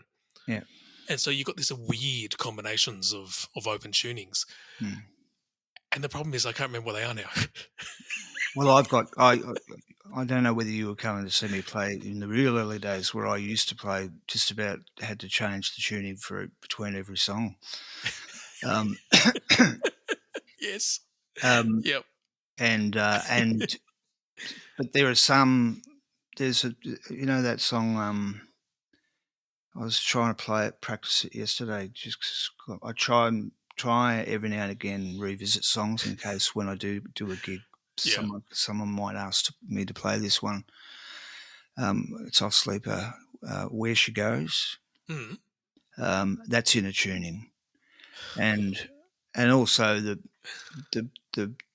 Yeah. And so you got these weird combinations of open tunings. And the problem is I can't remember what they are now. Well, I don't know whether you were coming to see me play in the real early days where I used to play, just about had to change the tuning between every song. Yes. Yep. But there's that song, I was trying to practice it yesterday. Just 'cause I try every now and again revisit songs in case when I do a gig, someone might ask me to play this one. It's Off Sleeper, Where She Goes. That's in a tuning, and also the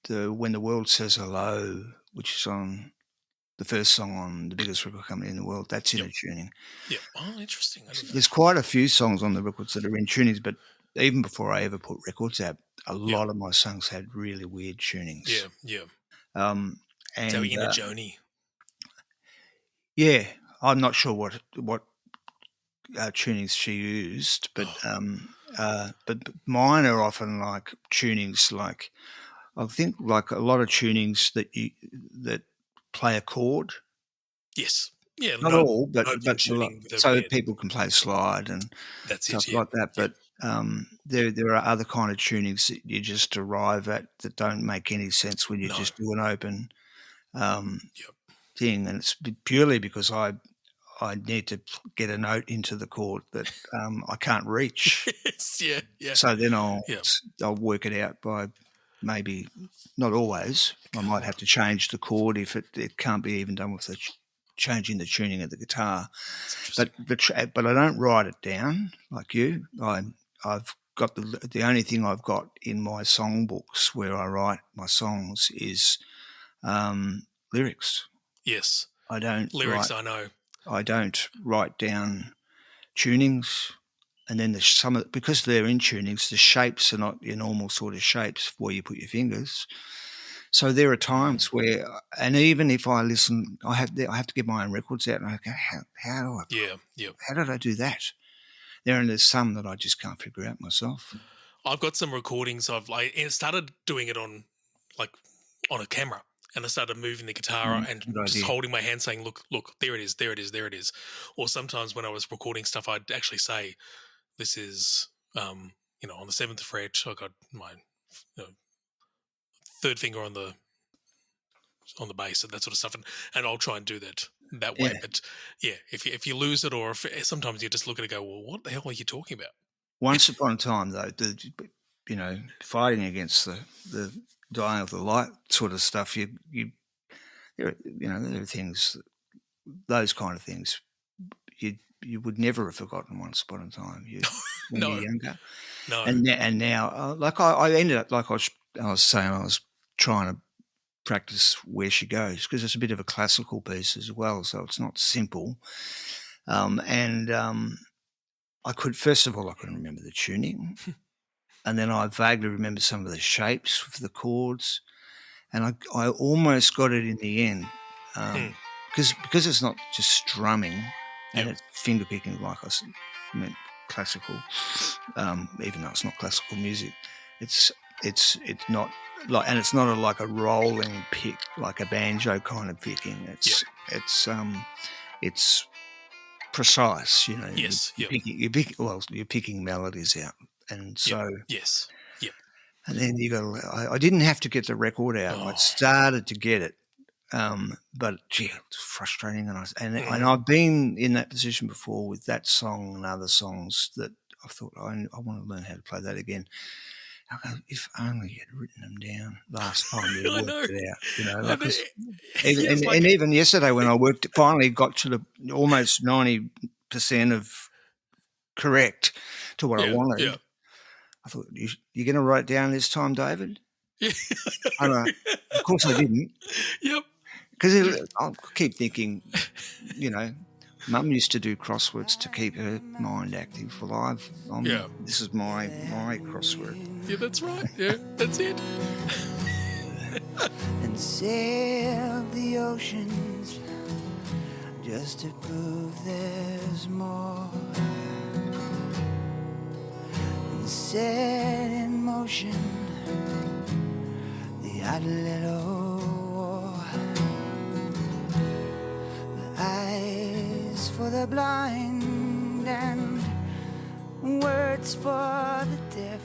When the World Says Hello, which is on the first song on the biggest record company in the world. That's in a tuning. Yeah. Oh, interesting. There's quite a few songs on the records that are in tunings, but even before I ever put records out, a lot of my songs had really weird tunings. Yeah. And So in a Joni. Yeah, I'm not sure what tunings she used, but mine are often like tunings, like I think like a lot of tunings that play a chord. Yes. Yeah. Not all, but tuning so people can play slide and stuff like that. But there are other kind of tunings that you just arrive at that don't make any sense when you just do an open thing, and it's purely because I need to get a note into the chord that I can't reach. Yeah. So then I'll work it out by maybe, not always. I might have to change the chord if it can't be even done with changing the tuning of the guitar. But I don't write it down like you. I've got the only thing I've got in my songbooks where I write my songs is lyrics. Yes. I don't Lyrics, I know. write down tunings, and then because they're in tunings, the shapes are not your normal sort of shapes where you put your fingers. So there are times where, and even if I listen, I have to get my own records out, and I go, how did I do that? There's some that I just can't figure out myself. I've got some recordings and started doing it on a camera, and I started moving the guitar and Good just idea. holding my hand saying, look, there it is, there it is, there it is. Or sometimes when I was recording stuff, I'd actually say, this is, on the 7th fret, I got my third finger on the bass and that sort of stuff, and I'll try and do that way. Yeah. But yeah, if you lose it, or if sometimes you just look at it and go, well, what the hell are you talking about? Once upon a time, though, fighting against the dying of the light sort of stuff, there are things, those kind of things, you would never have forgotten once upon a time. When No. you're younger, No. and now, like I ended up, like I was saying, I was trying to practice Where She Goes, because it's a bit of a classical piece as well, so it's not simple. I couldn't remember the tuning, and then I vaguely remember some of the shapes of the chords, and I almost got it in the end, because it's not just strumming, and it's finger picking, like I meant classical, even though it's not classical music. It's not like, and it's not like a rolling pick, like a banjo kind of picking. It's precise, Yes. You're picking melodies out, and so yes. Yep. And then I didn't have to get the record out. I started to get it, but gee, it's frustrating, and I've been in that position before with that song and other songs that I thought I want to learn how to play that again. I go, if only you'd written them down last time you worked it out, even yesterday when I finally got to the almost 90% of correct to what I wanted. Yeah. I thought, you're going to write it down this time, David? Yeah. Of course I didn't. Yep. Because I'll keep thinking, Mum used to do crosswords to keep her mind active. Well, this is my crossword. Yeah, that's right. Yeah, that's it. And sail the oceans just to prove there's more. And set in motion the odd little war. The eyes for the blind and words for the deaf.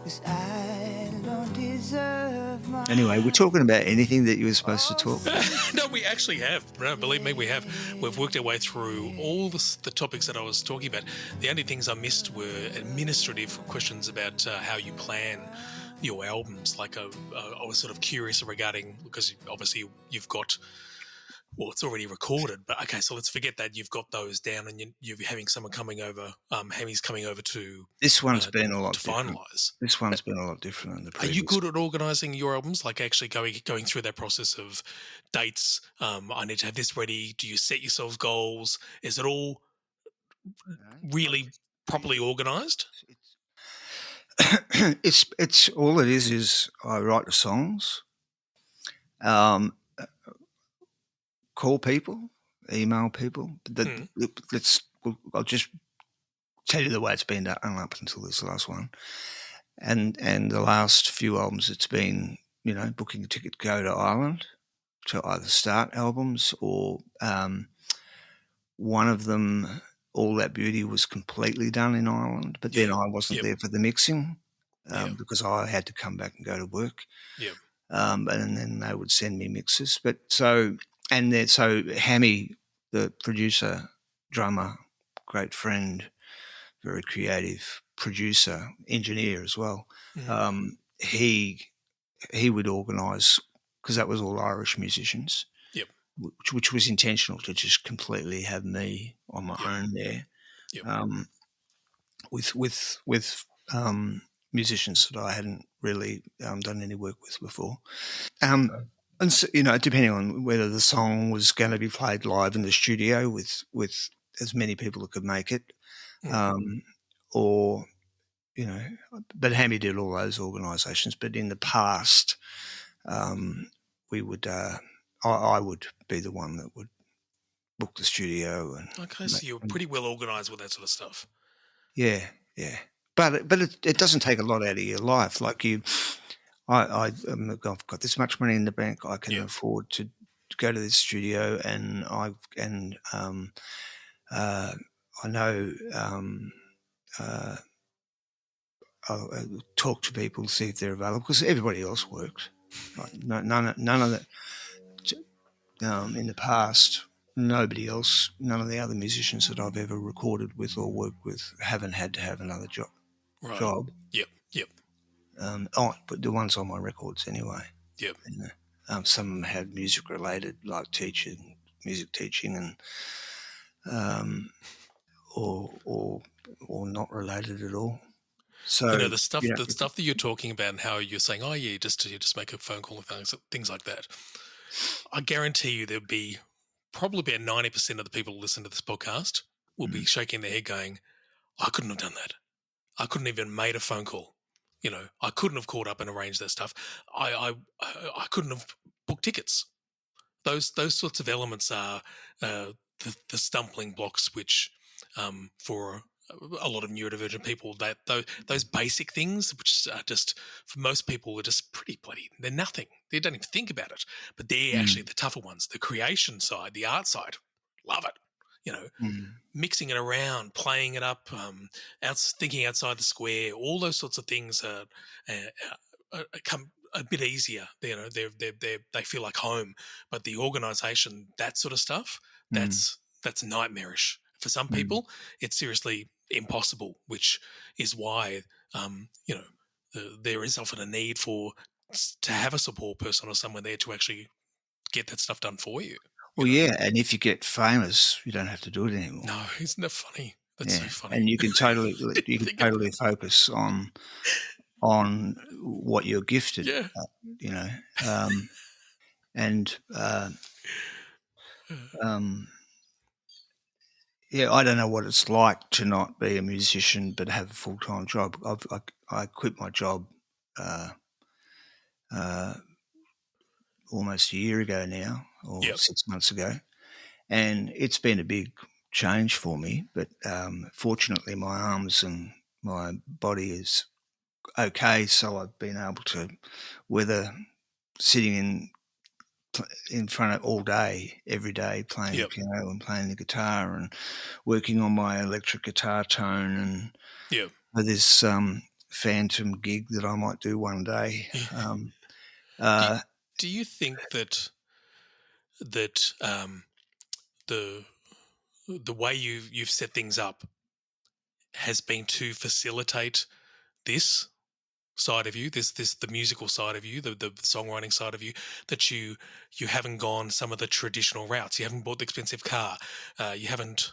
'Cause I don't deserve my... Anyway, we're talking about anything that you were supposed to talk about. No, we actually have. No, believe me, we have. We've worked our way through all the topics that I was talking about. The only things I missed were administrative questions about how you plan your albums. Like I was sort of curious regarding, because obviously you've got... Well, it's already recorded, but okay, so let's forget that. You've got those down, and you're having someone coming over, Hammy's coming over to... This one's been a lot to different. finalise. This one's been a lot different than the previous. Are you good at organising your albums, like actually going through that process of dates? I need to have this ready. Do you set yourselves goals? Is it all really properly organised? It's all it is I write the songs, call people, email people. I'll just tell you the way it's been done up until this last one, and the last few albums. It's been booking a ticket to go to Ireland to either start albums, or one of them, All That Beauty, was completely done in Ireland, but then I wasn't there for the mixing because I had to come back and go to work. Yeah. And then they would send me mixes. So Hammy, the producer, drummer, great friend, very creative producer, engineer as well. Mm-hmm. He would organise, because that was all Irish musicians. Yep. Which was intentional, to just completely have me on my own there. Yep. with musicians that I hadn't really done any work with before. And so, depending on whether the song was going to be played live in the studio with as many people that could make it, or but Hammy did all those organisations. But in the past, we would I would be the one that would book the studio and Okay, so you're pretty well organised with that sort of stuff. yeah. But it doesn't take a lot out of your life. Like I've got this much money in the bank. I can afford to go to this studio, and I know I'll talk to people, see if they're available, because everybody else worked. Like, none of that. In the past, none of the other musicians that I've ever recorded with or worked with haven't had to have another job. Right. Job. Yep. But the ones on my records anyway. Yep. Some of them had music related, like music teaching, and or not related at all. So the stuff that you're talking about and how you're saying, you just make a phone call and things like that. I guarantee you there'll be probably about 90% of the people who listen to this podcast will be shaking their head going, I couldn't have done that. I couldn't even made a phone call. I couldn't have called up and arranged that stuff. I couldn't have booked tickets. Those sorts of elements are the stumbling blocks, which for a lot of neurodivergent people, that those basic things, which are just for most people, are just pretty bloody. They're nothing. They don't even think about it. But they're actually the tougher ones. The creation side, the art side, love it. Mixing it around, playing it up, thinking outside the square, all those sorts of things come a bit easier. They feel like home. But the organisation, that sort of stuff, that's nightmarish for some people. It's seriously impossible, which is why there is often a need to have a support person or someone there to actually get that stuff done for you. Well, yeah, and if you get famous, you don't have to do it anymore. No, isn't that funny? That's so funny. And you can totally focus on what you're gifted. Yeah. I don't know what it's like to not be a musician but have a full-time job. I quit my job almost a year ago now, or 6 months ago, and it's been a big change for me. But fortunately, my arms and my body is okay, so I've been able to weather sitting in front of all day, every day, playing the piano and playing the guitar and working on my electric guitar tone, and this phantom gig that I might do one day. Do you think that the way you've set things up has been to facilitate this side of you, the musical side of you, the songwriting side of you, that you haven't gone some of the traditional routes? You haven't bought the expensive car. You haven't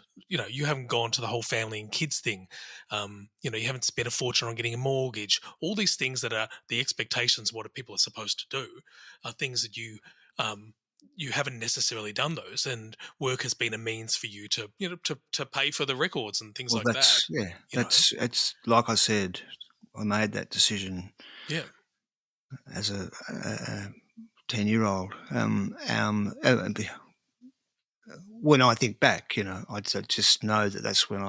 gone to the whole family and kids thing. You haven't spent a fortune on getting a mortgage. All these things that are the expectations of what people are supposed to do are things that you haven't necessarily done those, and work has been a means for you to pay for the records and things like that. Yeah, it's like I said, I made that decision. As a 10-year-old. When I think back, I just know that that's when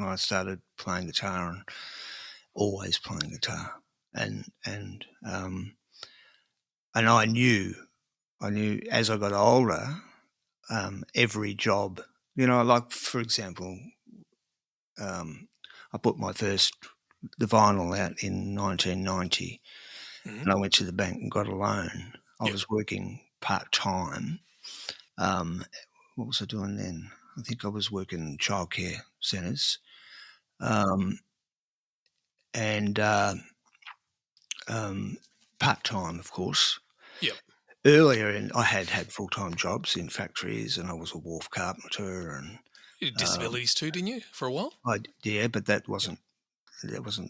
I started playing guitar, and always playing guitar, and I knew as I got older, every job, like for example, I put the vinyl out in 1990, and I went to the bank and got a loan. I was working part-time. What was I doing then? I think I was working in childcare centres, and part-time, of course. Earlier, I had full-time jobs in factories, and I was a wharf carpenter, and You did disabilities too, didn't you, for a while? Yeah, but that wasn't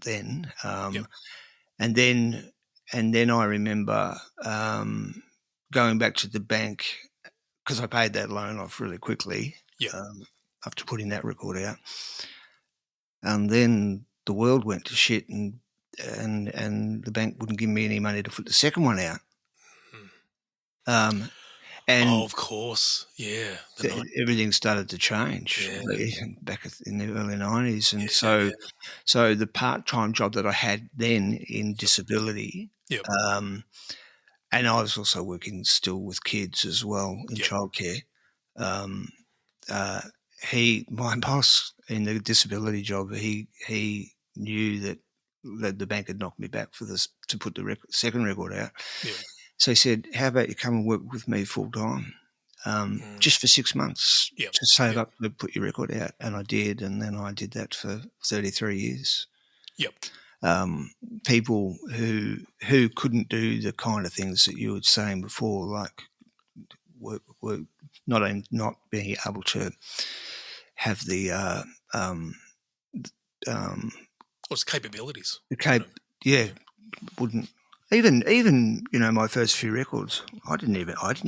then. Yep. And then I remember going back to the bank because I paid that loan off really quickly. Yep. After putting that record out, and then the world went to shit, and the bank wouldn't give me any money to put the second one out. And of course, yeah. everything started to change back in the early 90s. And so the part-time job that I had then in disability, and I was also working still with kids as well in childcare. My boss in the disability job, he knew that the bank had knocked me back for this to put the second record out. Yeah. So he said, "How about you come and work with me full time, just for 6 months to save up to put your record out?" And I did, and then I did that for 33 years. Yep. People who couldn't do the kind of things that you were saying before, like were not being able to have the what's capabilities? Wouldn't even my first few records. I didn't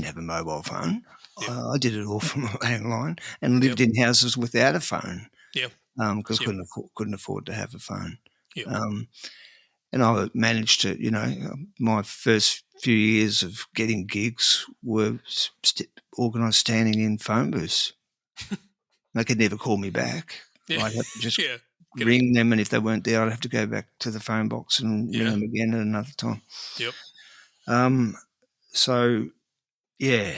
have a mobile phone. I did it all from a landline and lived in houses without a phone. Yeah. Because couldn't afford to have a phone. Yeah. And I managed to, my first few years of getting gigs were organised standing in phone booths. They could never call me back. I'd have to just ring them, and if they weren't there, I'd have to go back to the phone box and ring them again at another time. Yep. So, yeah.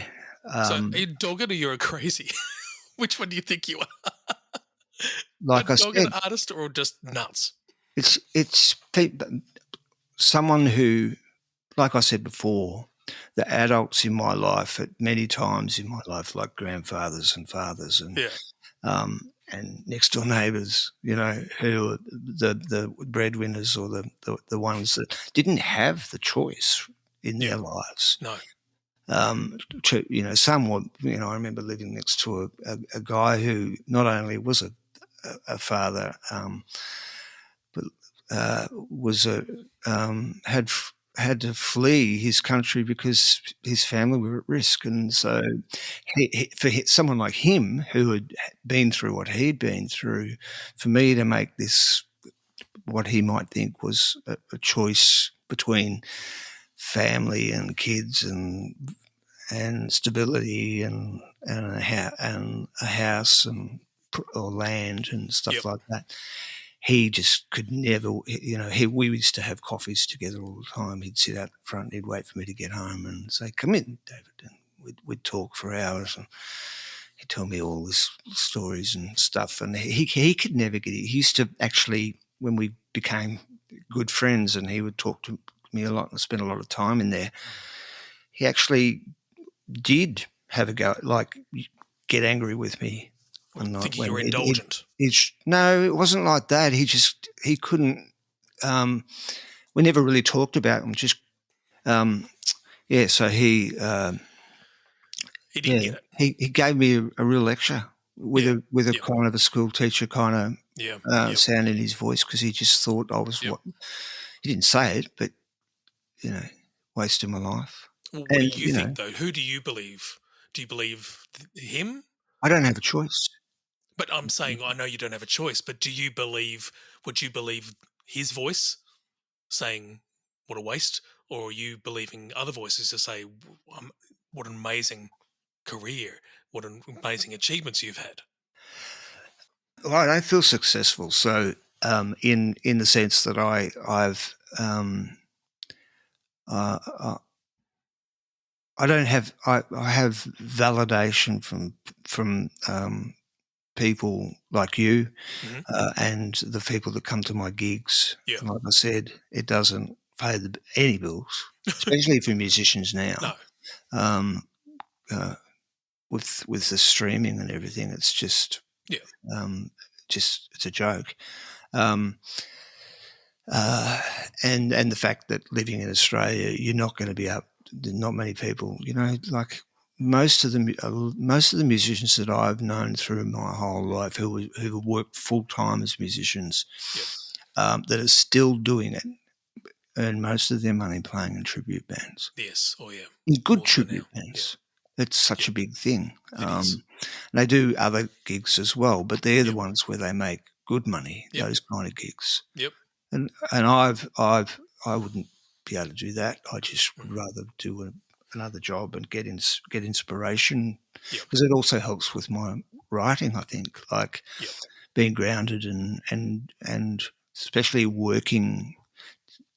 So are you dogged or you're crazy? Which one do you think you are? Like I said, an artist or just nuts? It's someone who, like I said before, the adults in my life at many times in my life, like grandfathers and fathers and next door neighbours, who are the breadwinners or the ones that didn't have the choice in their lives. No. Somewhat, I remember living next to a guy who not only was a father, but was had to flee his country because his family were at risk, and so for someone like him who had been through what he'd been through, for me to make this what he might think was a choice between family and kids and stability and a house and or land and stuff like that. He just could never, we used to have coffees together all the time. He'd sit out the front and he'd wait for me to get home and say, "Come in, David." And we'd talk for hours and he'd tell me all his stories and stuff. And he could never get it. He used to actually, when we became good friends and he would talk to me a lot and spend a lot of time in there, he actually did have a go, like get angry with me. Thinking you were indulgent. No, it wasn't like that. He couldn't. We never really talked about him. Just so he didn't get it. He gave me a real lecture with a kind of a school teacher kind of sound in his voice, because he just thought I was what he didn't say it, but wasting my life. Well, what do you think though? Who do you believe? Do you believe him? I don't have a choice. But I'm saying, I know you don't have a choice, but would you believe his voice saying, what a waste? Or are you believing other voices to say, what an amazing career, what an amazing achievements you've had? Well, I don't feel successful. So in the sense that I have validation from people like you and the people that come to my gigs. Yeah. Like I said, it doesn't pay any bills, especially for musicians now. No. With the streaming and everything, it's just it's a joke. And the fact that living in Australia, you're not going to be up. Not many people, like most of the musicians that I've known through my whole life who have worked full time as musicians, that are still doing it, earn most of their money playing in tribute bands. Yes. Oh, yeah. In good More so tribute now. bands. It's such a big thing. It is. They do other gigs as well, but they're the Yep. ones where they make good money. Yep. Those kind of gigs. Yep. And I wouldn't be able to do that. I just would rather do another job and get inspiration, Yep. because it also helps with my writing. I think, like Yep. being grounded and especially working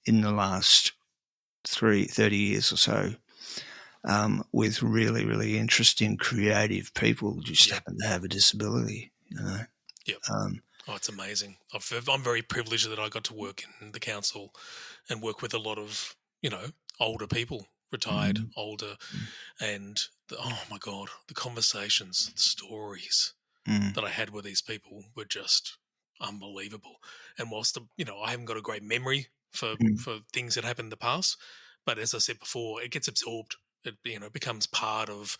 in the last 30 years or so with really, really interesting, creative people who just happen to have a disability. You know. Yep. Oh, it's amazing. I'm very privileged that I got to work in the council and work with a lot of, older people, retired, older, and oh my God, the conversations, the stories that I had with these people were just unbelievable. And whilst I haven't got a great memory for things that happened in the past, but as I said before, it gets absorbed. It becomes part of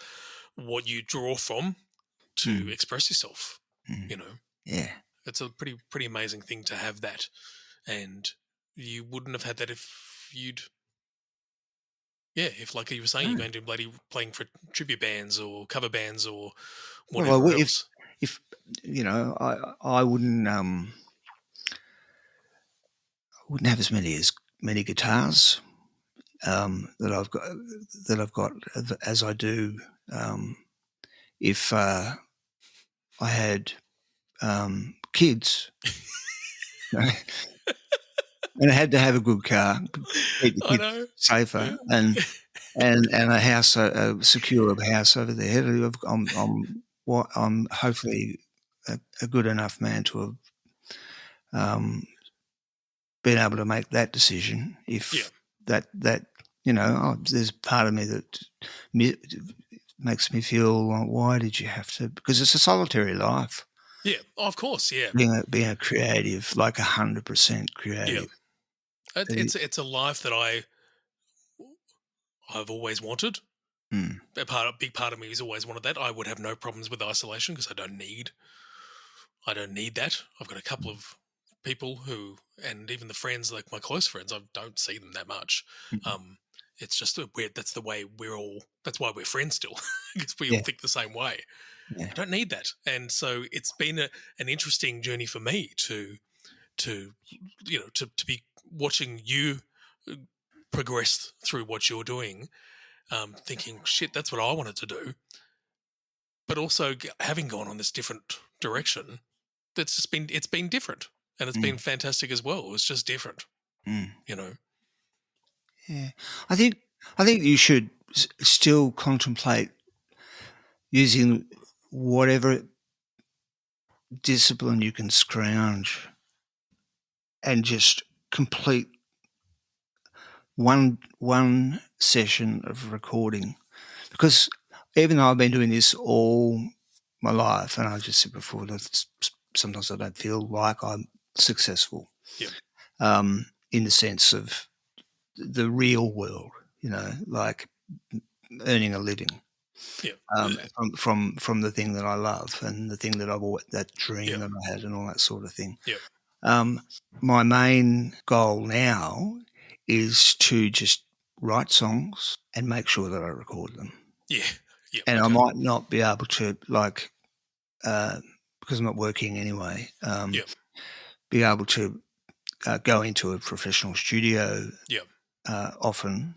what you draw from to express yourself. Yeah. It's a pretty amazing thing to have that, and you wouldn't have had that if like you were saying, you're going to bloody playing for tribute bands or cover bands or whatever Well, else. if I wouldn't have as many guitars that I've got as I do if I had kids. And I had to have a good car, keep the I kids know. safer, Yeah. and a house, a secure house over there. I'm hopefully a good enough man to have been able to make that decision. If that there's part of me that makes me feel like, why did you have to? Because it's a solitary life. Yeah, of course, yeah. Being a creative, like 100% creative. Yeah, it's a life that I've always wanted. A big part of me has always wanted that. I would have no problems with isolation because I don't need that. I've got a couple of people who, and even the friends, like my close friends, I don't see them that much. It's just weird. That's the way that's why we're friends still, because we all think the same way. Yeah. I don't need that. And so it's been an interesting journey for me to be watching you progress through what you're doing, thinking, shit, that's what I wanted to do. But also having gone on this different direction, it's been different, and it's been fantastic as well. It's just different, Yeah, I think you should still contemplate using whatever discipline you can scrounge and just complete one session of recording, because even though I've been doing this all my life, and I just said before that sometimes I don't feel like I'm successful in the sense of the real world, like earning a living from the thing that I love and the thing that that dream that I had and all that sort of thing. My main goal now is to just write songs and make sure that I record them. And I might not be able to, like, because I'm not working anyway, be able to go into a professional studio often.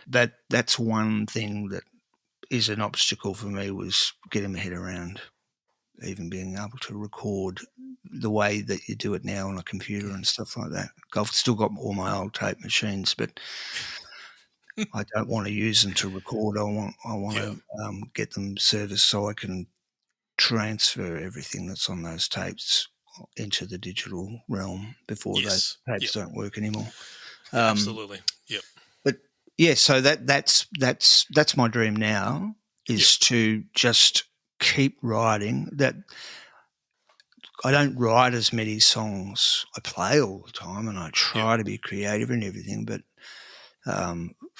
That's one thing that is an obstacle for me, was getting my head around even being able to record the way that you do it now on a computer and stuff like that. I've still got all my old tape machines, but I don't want to use them to record. I want to get them serviced so I can transfer everything that's on those tapes into the digital realm before those tapes don't work anymore. Absolutely. Yep. But so that's my dream now, is to just keep writing. That I don't write as many songs. I play all the time and I try to be creative and everything, but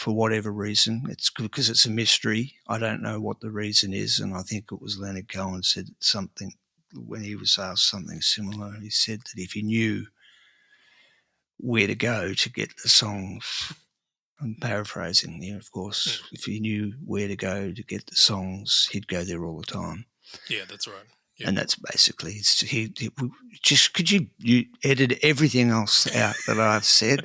for whatever reason. It's because it's a mystery. I don't know what the reason is, and I think it was Leonard Cohen said something when he was asked something similar. He said that if he knew where to go to get the songs, I'm paraphrasing here, of course, if he knew where to go to get the songs, he'd go there all the time. Yeah, that's right. Yeah. And that's basically he just could you edit everything else out that I've said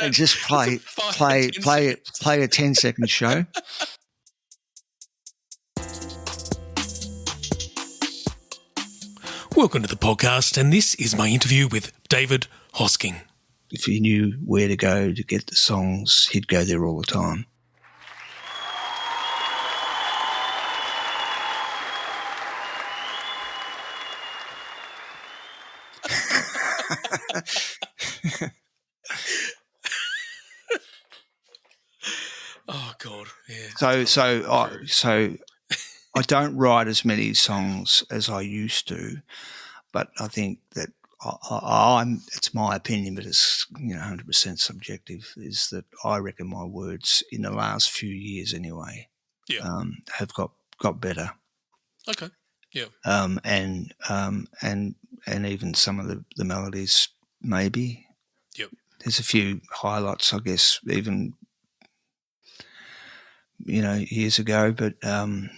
and just play a 10-second show. Welcome to the podcast, and this is my interview with David Hosking. If he knew where to go to get the songs, he'd go there all the time. Oh God, yeah. So I don't write as many songs as I used to, but I think that it's my opinion, but it's 100% subjective. Is that I reckon my words in the last few years anyway, have got better. Okay. Yeah. And even some of the melodies maybe. Yep. There's a few highlights, I guess, even years ago, but I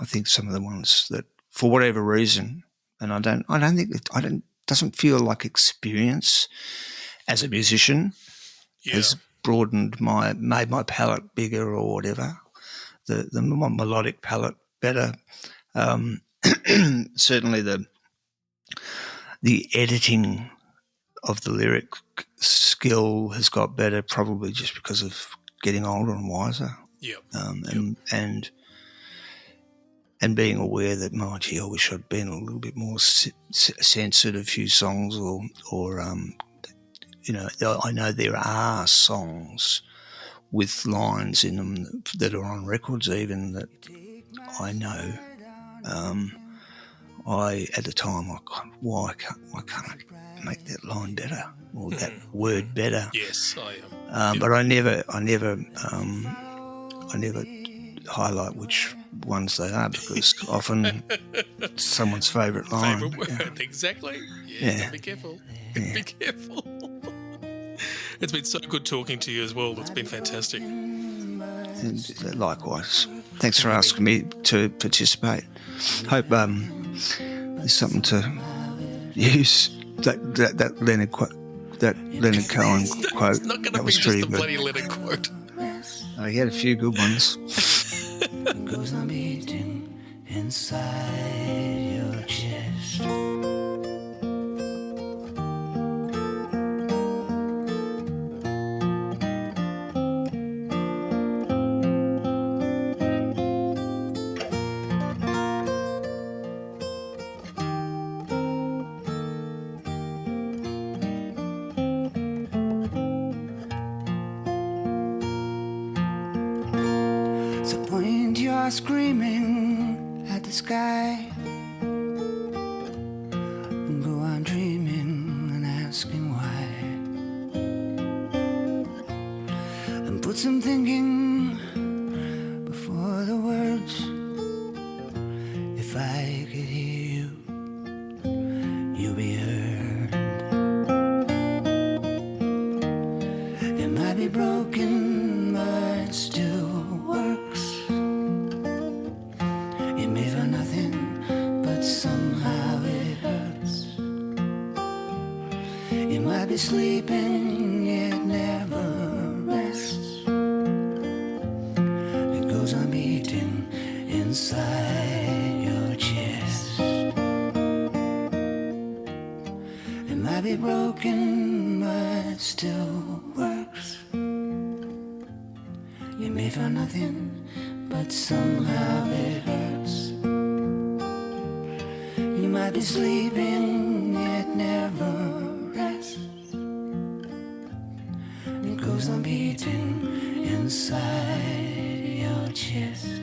think some of the ones that, for whatever reason, and I don't think doesn't feel like experience as a musician has broadened made my palette bigger or whatever, the melodic palette better. Certainly the editing of the lyric skill has got better, probably just because of getting older and wiser. Yeah. And being aware that, I wish I'd been a little bit more censored a few songs, or I know there are songs with lines in them that are on records even that I know. At the time, I thought, why can't I make that line better or that word better? Yes, I am. But I never highlight which ones they are, because often it's someone's favourite line. Favourite word, exactly. Yeah. Be careful. Yeah. Be careful. It's been so good talking to you as well. It's been fantastic. And likewise. Thanks for asking me to participate. Hope there's something to use. That Leonard Cohen quote. It's not going to that be was just pretty the good. bloody Leonard quote. He had a few good ones. Goes on beating inside your chest. So point your screaming at the sky and go on dreaming and asking why, and put some thinking before the words. If I could hear you, you'll be heard. It might be broken, but it still works. It may feel nothing, but somehow it hurts. It might be sleeping, it never rests. It goes on beating inside your chest. It might be broken, but it still works. You may feel nothing, but somehow it hurts. You might be sleeping, it never rests. It goes on beating inside your chest.